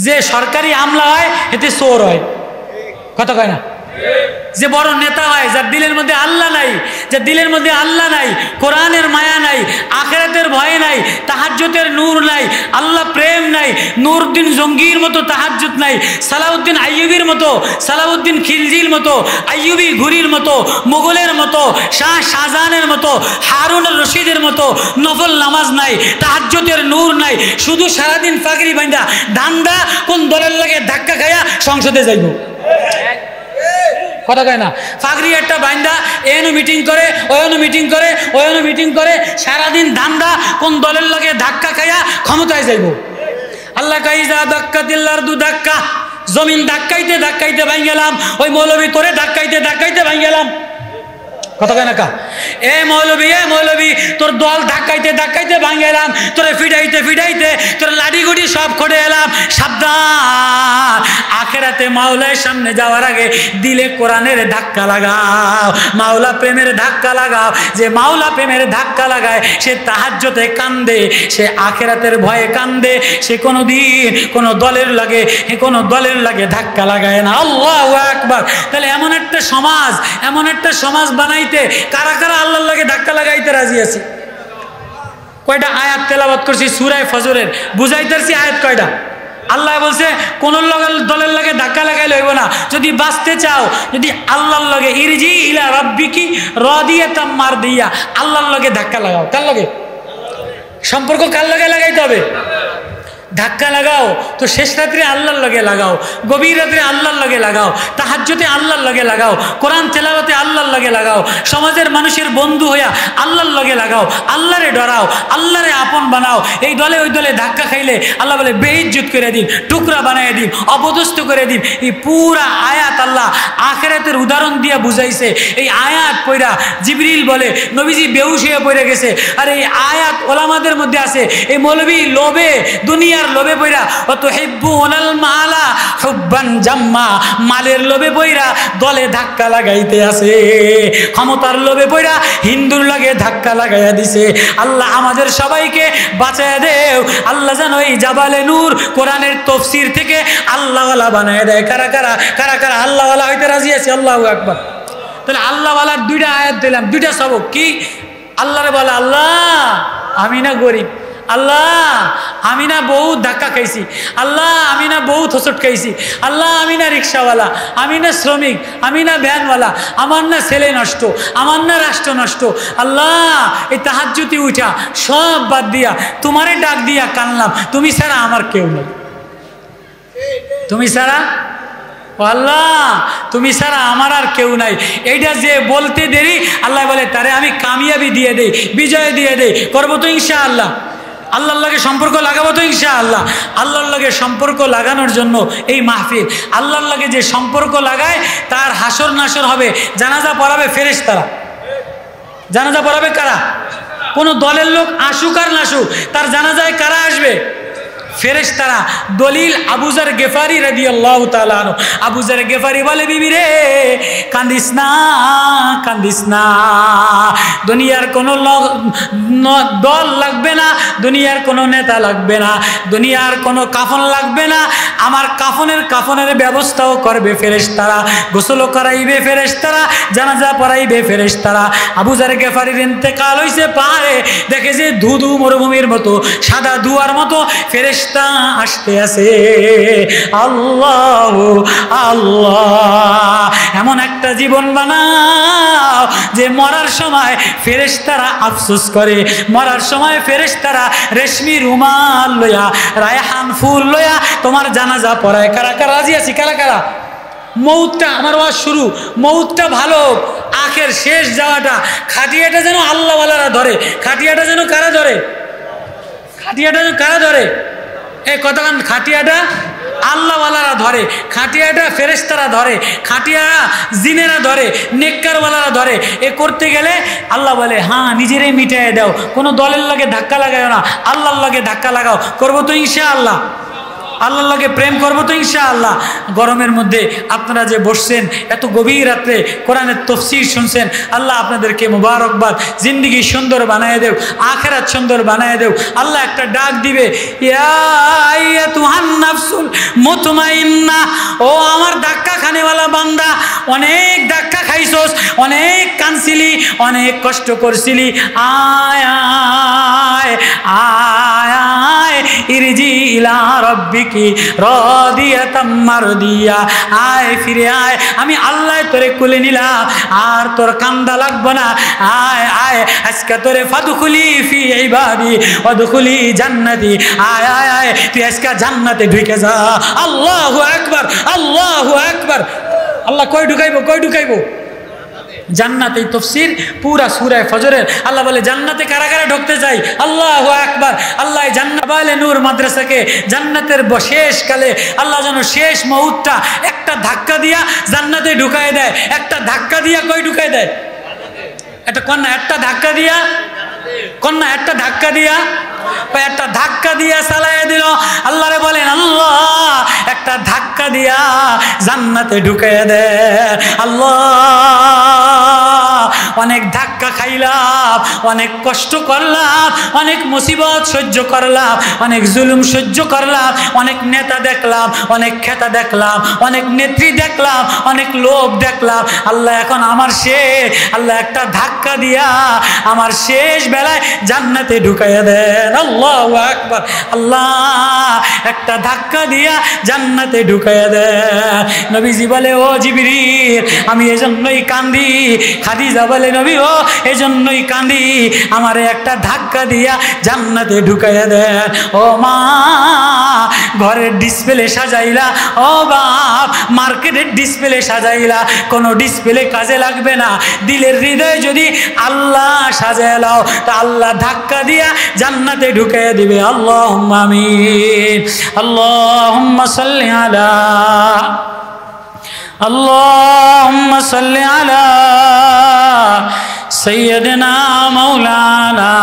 A: যে সরকারি আমলা হয় এতে চোর হয়, কথা কয় না? যে বড় নেতা হয়, যার দিলের মধ্যে আল্লাহ নাই, যার দিলের মধ্যে আল্লাহ নাই, কোরআনের মায়া নাই, নাই, তাহাজ্জুদের নূর নাই, আল্লাহ প্রেম নাই, নূরউদ্দিন জঙ্গির মতো তাহাজ্জুদ নাই, সালাউদ্দিন আইয়ুবীর মতো, সালাউদ্দিন খিলজির মতো, আইয়ুবী ঘুরির মতো, মোগলের মতো, শাহজাহানের মতো, হারুন রশিদের মতো নফল নামাজ নাই, তাহাজ্জুদের নূর নাই, শুধু সারাদিন ফাগরি বাইন্দা ধান্দা কোন দলের লাগে ধাক্কা খায়া সংসদে যাইব। কথা কয় না? ফাগরি একটা বাইন্দা এনও মিটিং করে, ওয়নো মিটিং করে, ওয়নো মিটিং করে, সারাদিন ধান্দা কোন দলের লাগে ধাক্কা খায়া ক্ষমতায় যাইব। আল্লাহ কাইজা ধাক্কা দিল্লার দু ধাক্কা, জমিন ধাক্কাইতে ধাক্কাইতে ভাই গেলাম, ওই মৌলবী তোরে ধাক্কাইতে ধাক্কাইতে ভাই গেলাম। কথা কয় না কা? এ মৌলবী তোর দল ধাক্কাইতে ধাক্কাইতে ভাঙে এলাম, তোরে ফিডাইতে ফিডাইতে তোর লাডিগুড়ি সব খড়ে এলাম। সাবধান, আখেরাতে মাওলার সামনে যাওয়ার আগে দিলে কোরআনের ধাক্কা লাগাও, মাওলা প্রেমের ধাক্কা লাগাও। যে মাওলা প্রেমের ধাক্কা লাগায় সে তাহাজ্জুদে কান্দে, সে আখেরাতের ভয়ে কান্দে, সে কোনোদিন কোনো দলের লাগে ধাক্কা লাগায় না। আল্লাহু আকবার। তাহলে এমন একটা সমাজ বানাইতে কারা কারা আল্লাহর লাগে ধাক্কা লাগাইতে রাজি আছে? কয়টা আয়াত তেলাওয়াত করছি সূরা ফজরের, বুঝাইতেছি আয়াত কয়টা? আল্লাহ বলছে কোন দলের লাগে ধাক্কা লাগাইলে হইব না। যদি বাঁচতে চাও, যদি আল্লাহর লাগে ইরজি ইলা রাব্বিকি রাদিয়াতাম মারদিয়া, আল্লাহর লাগে ধাক্কা লাগাও। কার লাগে সম্পর্ক? কার লাগে লাগাইতে হবে? ধাক্কা লাগাও তো শেষ রাত্রে আল্লাহর লগে লাগাও, গভীর রাত্রে আল্লাহর লগে লাগাও, তাহাজ্জুদে আল্লাহর লগে লাগাও, কোরআন তেলাওয়াতে আল্লাহর লগে লাগাও, সমাজের মানুষের বন্ধু হইয়া আল্লাহর লগে লাগাও, আল্লাহরে ডরাও, আল্লাহরে আপন বানাও। এই দলে ওই দলে ধাক্কা খাইলে আল্লাহ বলে বেইজ্জত করে দিন, টুকরা বানায় দিন, অপদস্থ করে দিন। এই পুরা আয়াত আল্লাহ আখিরাতের উদাহরণ দিয়ে বুঝাইছে। এই আয়াত পড়া জিবরিল বলে নবীজি বেহুশ হয়ে পড়ে গেছে। আর এই আয়াত ওলামাদের মধ্যে আছে। এই মৌলবী লোভে, দুনিয়ার লোভে পইরা অত হিব্বুনাল মালা হুব্বান জাম্মা, মালের লোভে পইরা দলে ধাক্কা লাগাইতে আছে, ক্ষমতার লোভে পইরা হিন্দুর লাগে ধাক্কা লাগাইয়া দিছে। আল্লাহ আমাদের সবাইকে বাঁচায় দেও। আল্লাহ যেন এই জাবালে নূর কোরআনের তাফসীর থেকে আল্লাহওয়ালা বানায় দেয়। কারা কারা কারা কারা আল্লাহওয়ালা হইতে রাজি আছে? আল্লাহু আকবার। তাহলে আল্লাহওয়ালার দুইটা আয়াত দিলাম, দুইটা সবক। কি? আল্লাহরে বলে আল্লাহ আমি না গরিব, আল্লাহ আমি না বহুত ধাক্কা খাইছি, আল্লাহ আমি না বহুত হোঁচট খাইছি, আল্লাহ আমি না রিক্সাওয়ালা, আমি না শ্রমিক, আমি না ভ্যানওয়ালা, আমার না ছেলে নষ্ট, আমার না রাষ্ট্র নষ্ট। আল্লাহ এই তাহাজ্জুদে উঠা সব বাদ দিয়া তোমারে ডাক দিয়া কানলাম, তুমি ছাড়া আমার কেউ নেই, তুমি ছাড়া আল্লাহ তুমি ছাড়া আমার আর কেউ নাই। এইটা যে বলতে দেরি, আল্লাহ বলে তারে আমি কামিয়াবি দিয়ে দেই, বিজয় দিয়ে দেই। করবো তো ইনশাআল্লাহ। আল্লাহর লাগে সম্পর্ক লাগাবো তো ইনশাআল্লাহ। আল্লাহর লাগে সম্পর্ক লাগানোর জন্য এই মাহফিল। আল্লাহর লাগে যে সম্পর্ক লাগায় তার হাসর নাসর হবে। জানাজা পড়াবে ফেরেশতারা। জানাজা পড়াবে কারা? কোনো দলের লোক আসুক আর নাসুক, তার জানাজায় কারা আসবে? ফেরেশতারা। দলিল আবু যার গেফারি রাদিয়াল্লাহু তাআলা আনহু। আবু যার গেফারি বলে বিবি রে কান্দিস না, কান্দিস না, দুনিয়ার কোনো দল লাগবে না, দুনিয়ার কোনো নেতা লাগবে না, দুনিয়ার কোনো কাফন লাগবে না, আমার কাফনের ব্যবস্থাও করবে ফেরেশতারা, গোসলও করাইবে ফেরেশতারা, জানাজা পড়াইবে ফেরেশতারা। আবু যার গেফারির ইন্তেকাল হইছে পারে, দেখে যে ধুধু মরুভূমির মতো সাদা দুয়ার মতো ফেরেশতা আসতে আছে। আল্লাহ আল্লাহ, এমন একটা জীবন বানাও যে মরার সময় ফেরেশতারা আফসোস করে, মরার সময় ফেরেশতারা রেশমি রুমাল লইয়া, রায়হান ফুল লইয়া তোমার জানাজা পড়ায়। কারা কারা রাজি আছি? কারা কারা? মৌতটা, আমার ওয়াজ শুরু, মৌতটা ভালো, আখের শেষ যাওয়াটা, খাটিয়াটা যেন আল্লাহওয়ালারা ধরে। খাটিয়াটা যেন কারা ধরে? খাটিয়াটা যেন কারা ধরে? এই কতক্ষণ খাটিয়াটা আল্লাহওয়ালারা ধরে, খাটিয়াটা ফেরেশতারা ধরে, খাটিয়া জিনেরা ধরে, নেককারওয়ালারা ধরে। এ করতে গেলে আল্লাহ বলে হ্যাঁ নিজেরাই মিটাইয়ে দাও, কোনো দলের লাগে ধাক্কা লাগাও না, আল্লাহর লাগে ধাক্কা লাগাও। করবো তো ইনশাআল্লাহ। আল্লাহর লাগে প্রেম করবো তো ইনশাআল্লাহ। গরমের মধ্যে আপনারা যে বসছেন, এত গভীর রাত্রে কোরআনের তাফসীর শুনছেন, আল্লাহ আপনাদেরকে মুবারকবাদ। জিন্দেগি সুন্দর বানায় দেও, আখিরাত সুন্দর বানায় দেও। আল্লাহ একটা ডাক দিবে, ইয়া আইয়াতুহান নাফসুল মুতমাইন্না, ও আমার ধাক্কা খানেওয়ালা বান্দা, অনেক ধাক্কা খাইছস, অনেক কানছিলি, অনেক কষ্ট করছিলি, আয় আয় ইরজি ইলা রাব্বিকি রাদিয়াতাম মারদিয়া, আয় ফিরে আয়, আমি আল্লাহ তোরে কুলে নিলাম, আর তোর কান্দা লাগবে না, আয় আয় আজকে তোরে ফাদখুলি ফি ইবাদি ওয়াদখুলি জান্নাতি, আয় আয় আয় তুই আজকে জান্নাতে ঢুকে যা। আল্লাহু আকবার, আল্লাহু আকবার। আল্লাহ কই ঢুকাইবো জান্নাতে। তফসির পুরা সূরা ফজরের আল্লাহ বলে জান্নাতে কারা কারা ঢুকতে চাই। আল্লাহু আকবার। আল্লাহ জান্নাত বালে নূর মাদ্রাসাকে জান্নাতের শেষ কালে আল্লাহ যেন শেষ মুহূর্তটা একটা ধাক্কা দিয়া জান্নাতে ঢুকায় দেয়, একটা ধাক্কা দিয়া কই ঢুকায় দেয়, একটা কন্যা, একটা ধাক্কা দিয়া কন্যা, একটা ধাক্কা দিয়া, একটা ধাক্কা দিয়া চালাইয়া দিল। আল্লাহরে বলেন আল্লাহ একটা ধাক্কা দিয়া জান্নাতে ঢুকাইয়া দে। আল্লাহ অনেক ধাক্কা খাইলাম, অনেক কষ্ট করলাম, অনেক মুসিবত সহ্য করলাম, অনেক জুলুম সহ্য করলাম, অনেক নেতা দেখলাম, অনেক খেতা দেখলাম, অনেক নেত্রী দেখলাম, অনেক লোক দেখলাম। আল্লাহ এখন আমার শেষ, আল্লাহ একটা ধাক্কা দিয়া আমার শেষ বেলায় জান্নাতে ঢুকাইয়া দেন। আল্লাহু আকবার। আল্লাহ একটা ধাক্কা দিয়া জান্নাতে ঢুকাইয়া দেন। নবীজি বলে ও জিবরিল আমি এজন্যই কান্দি। খাদিজা বলে নবী ও এজন্যই কান্দি, আমারে একটা ধাক্কা দিয়া জান্নাতে ঢুকাইয়া দেন। ও মা ঘরের ডিসপ্লে সাজাইলা, ও বাপ মার্কেটের ডিসপ্লে সাজাইলা, কোনো ডিসপ্লে কাজে লাগবে না। দিলের হৃদয় যদি আল্লাহ সাজায় লাও তা আল্লাহ ধাক্কা দিয়া জান্নাতে ঢুকাইয়া দিবে। আল্লাহুম্মা আমিন। আল্লাহুম্মা সাল্লি আলা, আল্লাহুম্মা সাল্লি আলা সাইয়্যিদিনা মাওলানা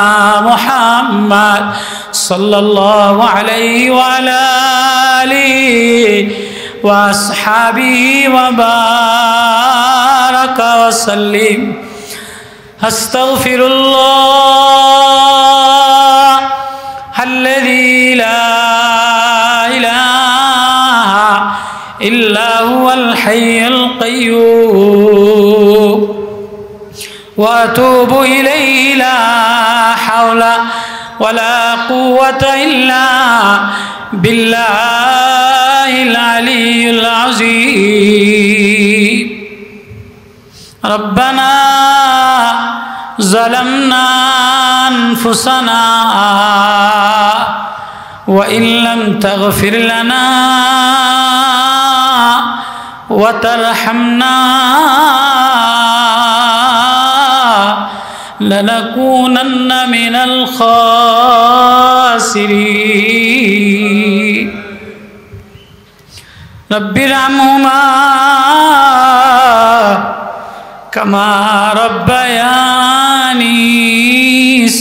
A: মুহাম্মদ সাল্লাল্লাহু আলাইহি ওয়া আলা আলিহি ওয়া আসহাবিহি ওয়া বারাকা ওয়া সাল্লিম। আস্তাগফিরুল্লাহ আল্লাযী লা ইলাহা ইল্লা হুয়াল হাইয়ুল কাইয়্যুম ওয়া আতুবু ইলাইহি লা হাওলা ওয়া লা কুওয়াতা ইল্লা বিল্লাহিল আলিয়্যিল আযীম। রব্বানা ظلمنا أنفسنا وإن لم تغفر لنا وترحمنا لنكونن من الخاسرين رب ارحمهما كما ربياني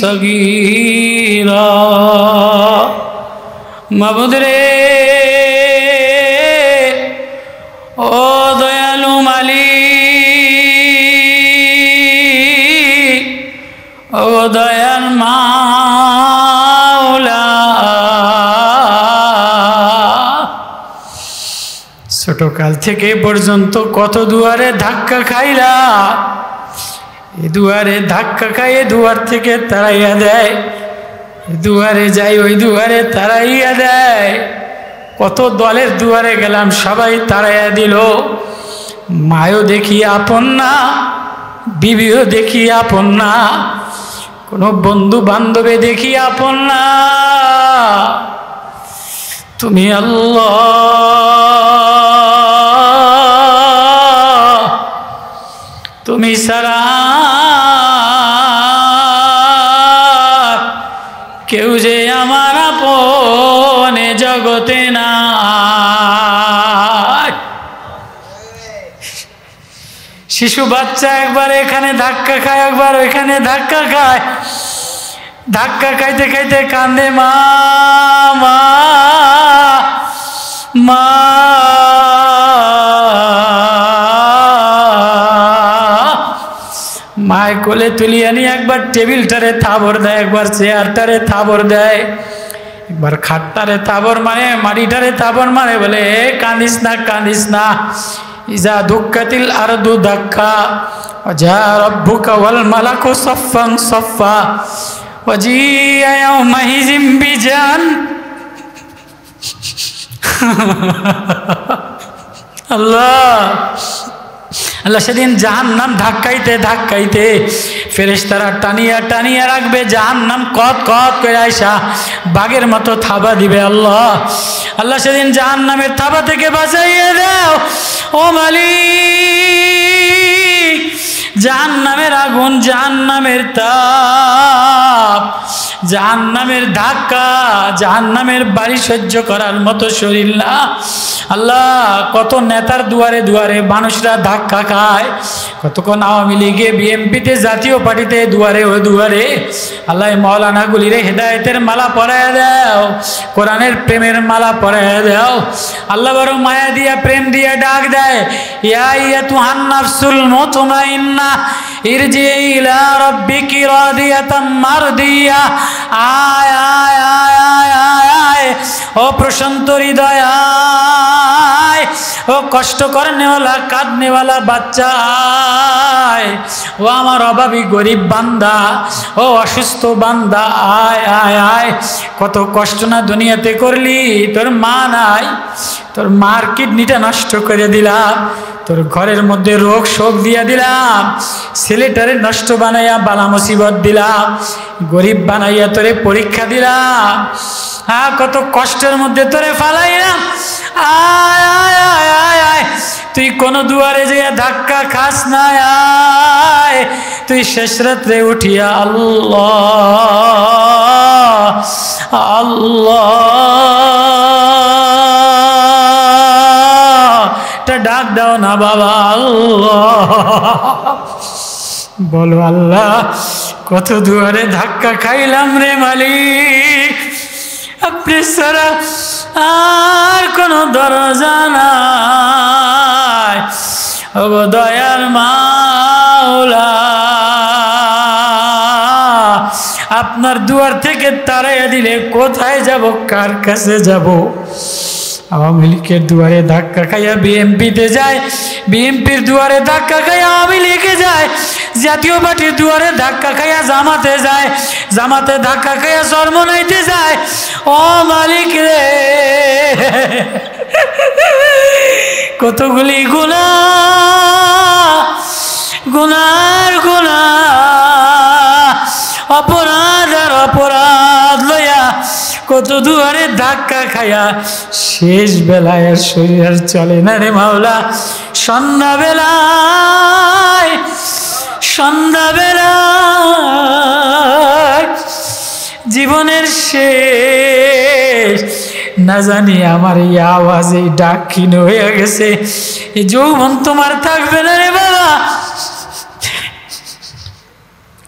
A: صغيرا। মাবুদ রে ও দয়ালু মালিক, ও দয়াল মাওলা, ছোটকাল থেকে পর্যন্ত কত দুয়ারে ধাক্কা খাইলা, এ দুয়ারে ধাক্কা খাই এ দুয়ার থেকে তাড়াইয়া দেয়, দুয়ারে যাই ওই দুয়ারে তাড়াইয়া দেয়। কত দলের দুয়ারে গেলাম সবাই তাড়াইয়া দিল। মায়ও দেখি আপন না, বিবিও দেখি আপন না, কোনো বন্ধু বান্ধবে দেখি আপন না। তুমি আল্লাহ, তুমি সারা কেউ যে আমার আপনে জগতে না। শিশু বাচ্চা একবার এখানে ধাক্কা খায়, একবার ওইখানে ধাক্কা খায়, ধাক্কা খাইতে খাইতে কান্দে মা মা মা। মায় কোলে তুলিয়ে নিয়ে একবার টেবিলটারে থাবর দেয়, একবার চেয়ারটারে থাবর দেয়, একবার খাটটারে থাবর মারে, মাটিটারে থাবর মারে, বলে কাঁদিস না কাঁদিস না। ইজা দুক্কাতিল আরদু দাক্কা ওয়া রাব্বুকা ওয়াল মালাকু সাফফান সাফফা ওয়া জিয়া ইয়াওমাইযিন আল্লাহ আল্লাহ সেদিন জাহান্নাম ধাক্কাইতে ধাক্কাইতে ফেরেশতারা টানিয়া টানিয়া রাখবে, জাহান্নাম কত কত করে আইসা বাঘের মতো থাবা দিবে। আল্লাহ আল্লাহ সেদিন জাহান্নামের থাবা থেকে বাঁচাইয়ে দাও ও মালিক। জাহান্নামের আগুন, জাহান্নামের তাপ, জাহান্নামের ধাক্কা, জাহান্নামের বাড়ি সহ্য করার মতো শরীর না। আল্লাহ কত নেতার দুয়ারে দুয়ারে মানুষরা ধাক্কা খায়, কতক্ষণ আওয়ামী লীগে বিএমপিতে জাতীয় পার্টিতে দুয়ারে ও দুয়ারে। আল্লাহ মৌলানাগুলিরে হেদায়েতের মালা পরায় দাও, কোরআনের প্রেমের মালা পরায় দাও। আল্লাহ বড় মায়া দিয়া প্রেম দিয়া ডাক দেয়, ইয়া আইয়াতুহান নাফসুল মুতমাইন্নাহ ইরজি ইলা রাব্বিকি রাদিয়াতাম মারদিয়া। আয় আয় আয় আয় আয় আয় ও প্রশান্ত হৃদয় আয়, ও কষ্ট করনেওয়ালা কাঁদনেওয়ালা বাচ্চা আয়, ও আমার অভাবী গরিব বান্দা, ও অসুস্থ বান্দা আয় আয় আয়। কত কষ্ট না দুনিয়াতে করলি, তোর মা নাই, তোর মার কিডনিটা নষ্ট করে দিলাম, তোর ঘরের মধ্যে রোগ শোক দিয়া দিলাম, ছেলেটারে নষ্ট বানাইয়া বালা মুসিবত দিলাম, গরিব বানাইয়া তোরে পরীক্ষা দিলাম, হ্যাঁ কত কষ্টের মধ্যে তোরে ফালাইলাম। আয় আয় আয় আয় আয়, তুই কোনো দুয়ারে যেয়ে ধাক্কা খাস না। আয় তুই শেষ রাত্রে উঠিয়া আল্লাহ আল্লাহ ডাক দাও না বাবা। আল্লাহ বলো, আল্লাহ কত দুয়ারে ধাক্কা খাইলাম রে মালিক, আপনি ছাড়া আর কোন দরজা নাই। ও দয়ার মাওলা, আপনার দুয়ার থেকে তাড়াইয়া দিলে কোথায় যাব, কার কাছে যাব? আওয়ামী লীগের দুয়ারে ধাক্কা খাইয়া বিএমপিতে যায়, বিএমপির দুয়ারে ধাক্কা খাইয়া আওয়ামী লীগে যায়, জাতীয় পার্টির দুয়ারে ধাক্কা খাইয়া জামাতে যায়, জামাতে ধাক্কা খাইয়া চরমনাইতে যায়। ও মালিক রে, কতগুলি গুনাহ, গুনার গুনাহ, অপরাধ আর অপরাধ লইয়া কত দুয়ারে ধাক্কা খাইয়া শেষ বেলায় আর শরীর আর চলে না রে মাওলা। সন্ধ্যাবেলায়, সন্ধ্যাবেলায় জীবনের শেষ, না জানি আমার এই আওয়াজ, এই ডাক ক্ষীণ হয়ে গেছে, এই যৌবন তোমার থাকবে না রে বাবা।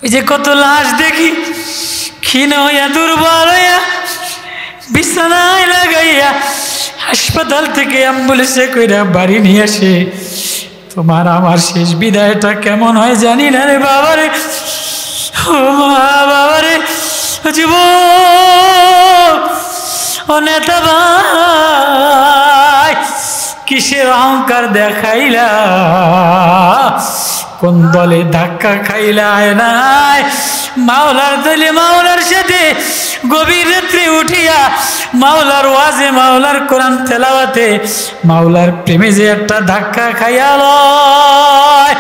A: এই যে কত লাশ দেখি ক্ষীণ হইয়া দুর্বল হইয়া বিছানায় লাগাইয়া হাসপাতাল থেকে অ্যাম্বুলেন্সে কইরা বাড়ি নিয়ে আসে, তোমার আমার শেষ বিদায়টা কেমন হয় জানি না রে বাবারে। ও মা বাবারে, যুবক ও নেতা ভাই, কিসের অহংকার দেখাইলা, কোন দলে ধাক্কা খাইলা? নাই মাওলার দলে, মাওলার সাথে গভীর রাত্রে উঠিয়া মাওলার ওয়াজে, মাওলার কোরআন তেলাওয়াতে, মাওলার প্রেমে যে একটা ধাক্কা খাইয়া লয়,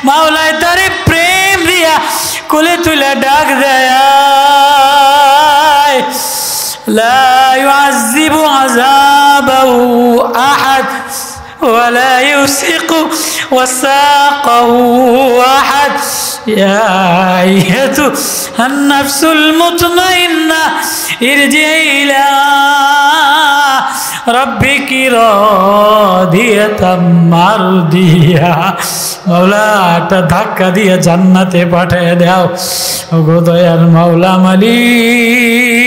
A: মাওলায় তারে প্রেম দিয়া কোলে তুলে ডাক দেয়, লা ইউআযযিবু আযাবাহু আহাদ ওয়ালা ইউসিকু ওয়াসাকাহু আহাদ। ইয়া আইয়াতুহান নাফসুল মুতমাইন্নাহ ইরজিই ইলা রাব্বিকি রাদিয়াতাম মারদিয়া। মাওলা একটা ধাক্কা দিয়ে জান্নাতে পাঠিয়ে দাও। ওগো দয়ার মাওলা মালিক,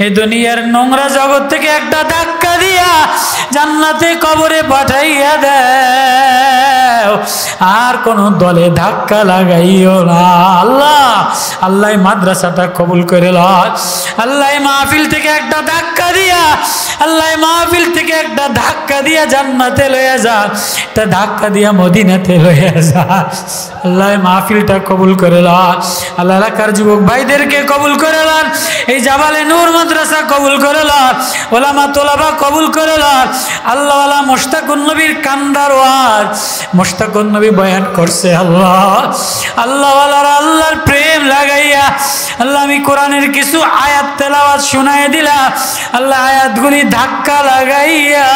A: এই দুনিয়ার নোংরা জগৎ থেকে একটা ধাক্কা দিয়া জান্নাতে কবরে পাঠাইয়া দাও। আর কোন দলে ধাক্কা লাগাইও না। আল্লাহ আল্লাহ মাদ্রাসাটা কবুল করে লয়। আল্লাহ মাহফিল থেকে একটা ধাক্কা দিয়া, আল্লাহ মাহফিল থেকে একটা ধাক্কা দিয়া জান্নাতে লয়ে যা, একটা ধাক্কা দিয়া মদিনাতে লয়ে যা। আল্লাহ মাহফিলটা কবুল করে লয়। আল্লাহ এলাকার যুবক ভাইদেরকে কবুল করে লন। এই জাবালে নূর মাদ্রাসা কবুল করে লন। ওলামা তোলাবা কবুল করে লন। আল্লাহ ওয়ালা মুশতাকুন নবীর কান্দার ওয়াজ মুশতাকুন নবী বয়ান করছে। আল্লাহ আল্লাহ ওয়ালারা আল্লাহর প্রেম লাগাইয়া আল্লাহ আমি কোরআনের কিছু আয়াত তেলাওয়াত শুনাই দিলাম। আল্লাহ আয়াতগুলি ধাক্কা লাগাইয়া,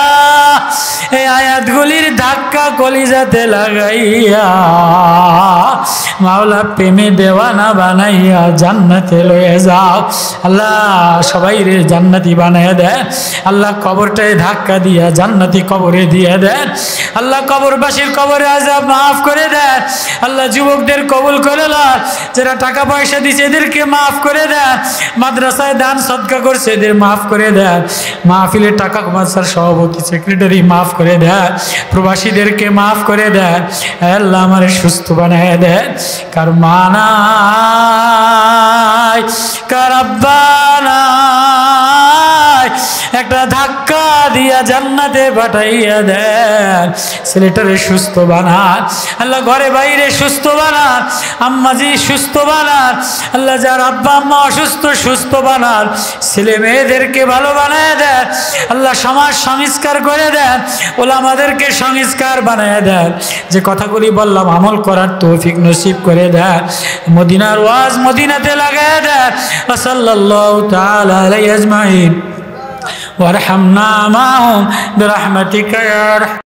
A: এই আয়াতগুলির ধাক্কা কলিজাতে লাগাইয়া মাওলা প্রেমে দেওয়ানা বানাইয়া জান্নাতে লয়ে যাও। আল্লাহ সবাই রে জান্নাতি বানাইয়া দেন। আল্লাহ কবরটায় ধাক্কা দিয়া জান্নাতি কবরে দিয়ে দেন। আল্লাহ কবরবাসীর কবরে আযাব মাফ করে দেন। আল্লাহ যুবকদের কবুল করে লন। যারা টাকা পয়সা দিছে এদেরকে মাফ করে দেন। মাদ্রাসায় দান সদকা করছে এদের মাফ করে দেন। মাহফিলের টাকা মাদ্রাসার সভাপতি সেক্রেটারি মাফ করে দেন। প্রবাসীদেরকে মাফ করে দেন। আল্লাহ আমারে সুস্থ বানায় দেন। কার মা নাই, কার আব্বা নাই, একটা ধাক্কা দিয়া জান্নাতে পাঠাইয়া দেন। ছেলেটারে সুস্থ বানান আল্লাহ, ঘরে বাইরে সুস্থ বানান, আম্মাজি সুস্থ বানান আল্লাহ, যার আব্বা আম্মা অসুস্থ সুস্থ বানান। ছেলে মেয়েদেরকে ভালো বানায় দেন আল্লাহ, সমাজ সংস্কার করে দেন, ওলামাদেরকে সংস্কার বানায় দেন। যে কথাগুলি বললাম আমল করার তৌফিক নসিব করে দেন। মদিনার ওয়াজ মদিনাতে লাগায় দেন। সাল্লাল্লাহু তাআলা আলাইহি আজমাইন ওয়ারহামনা মাহুম বিরহমাতিকা ইয়া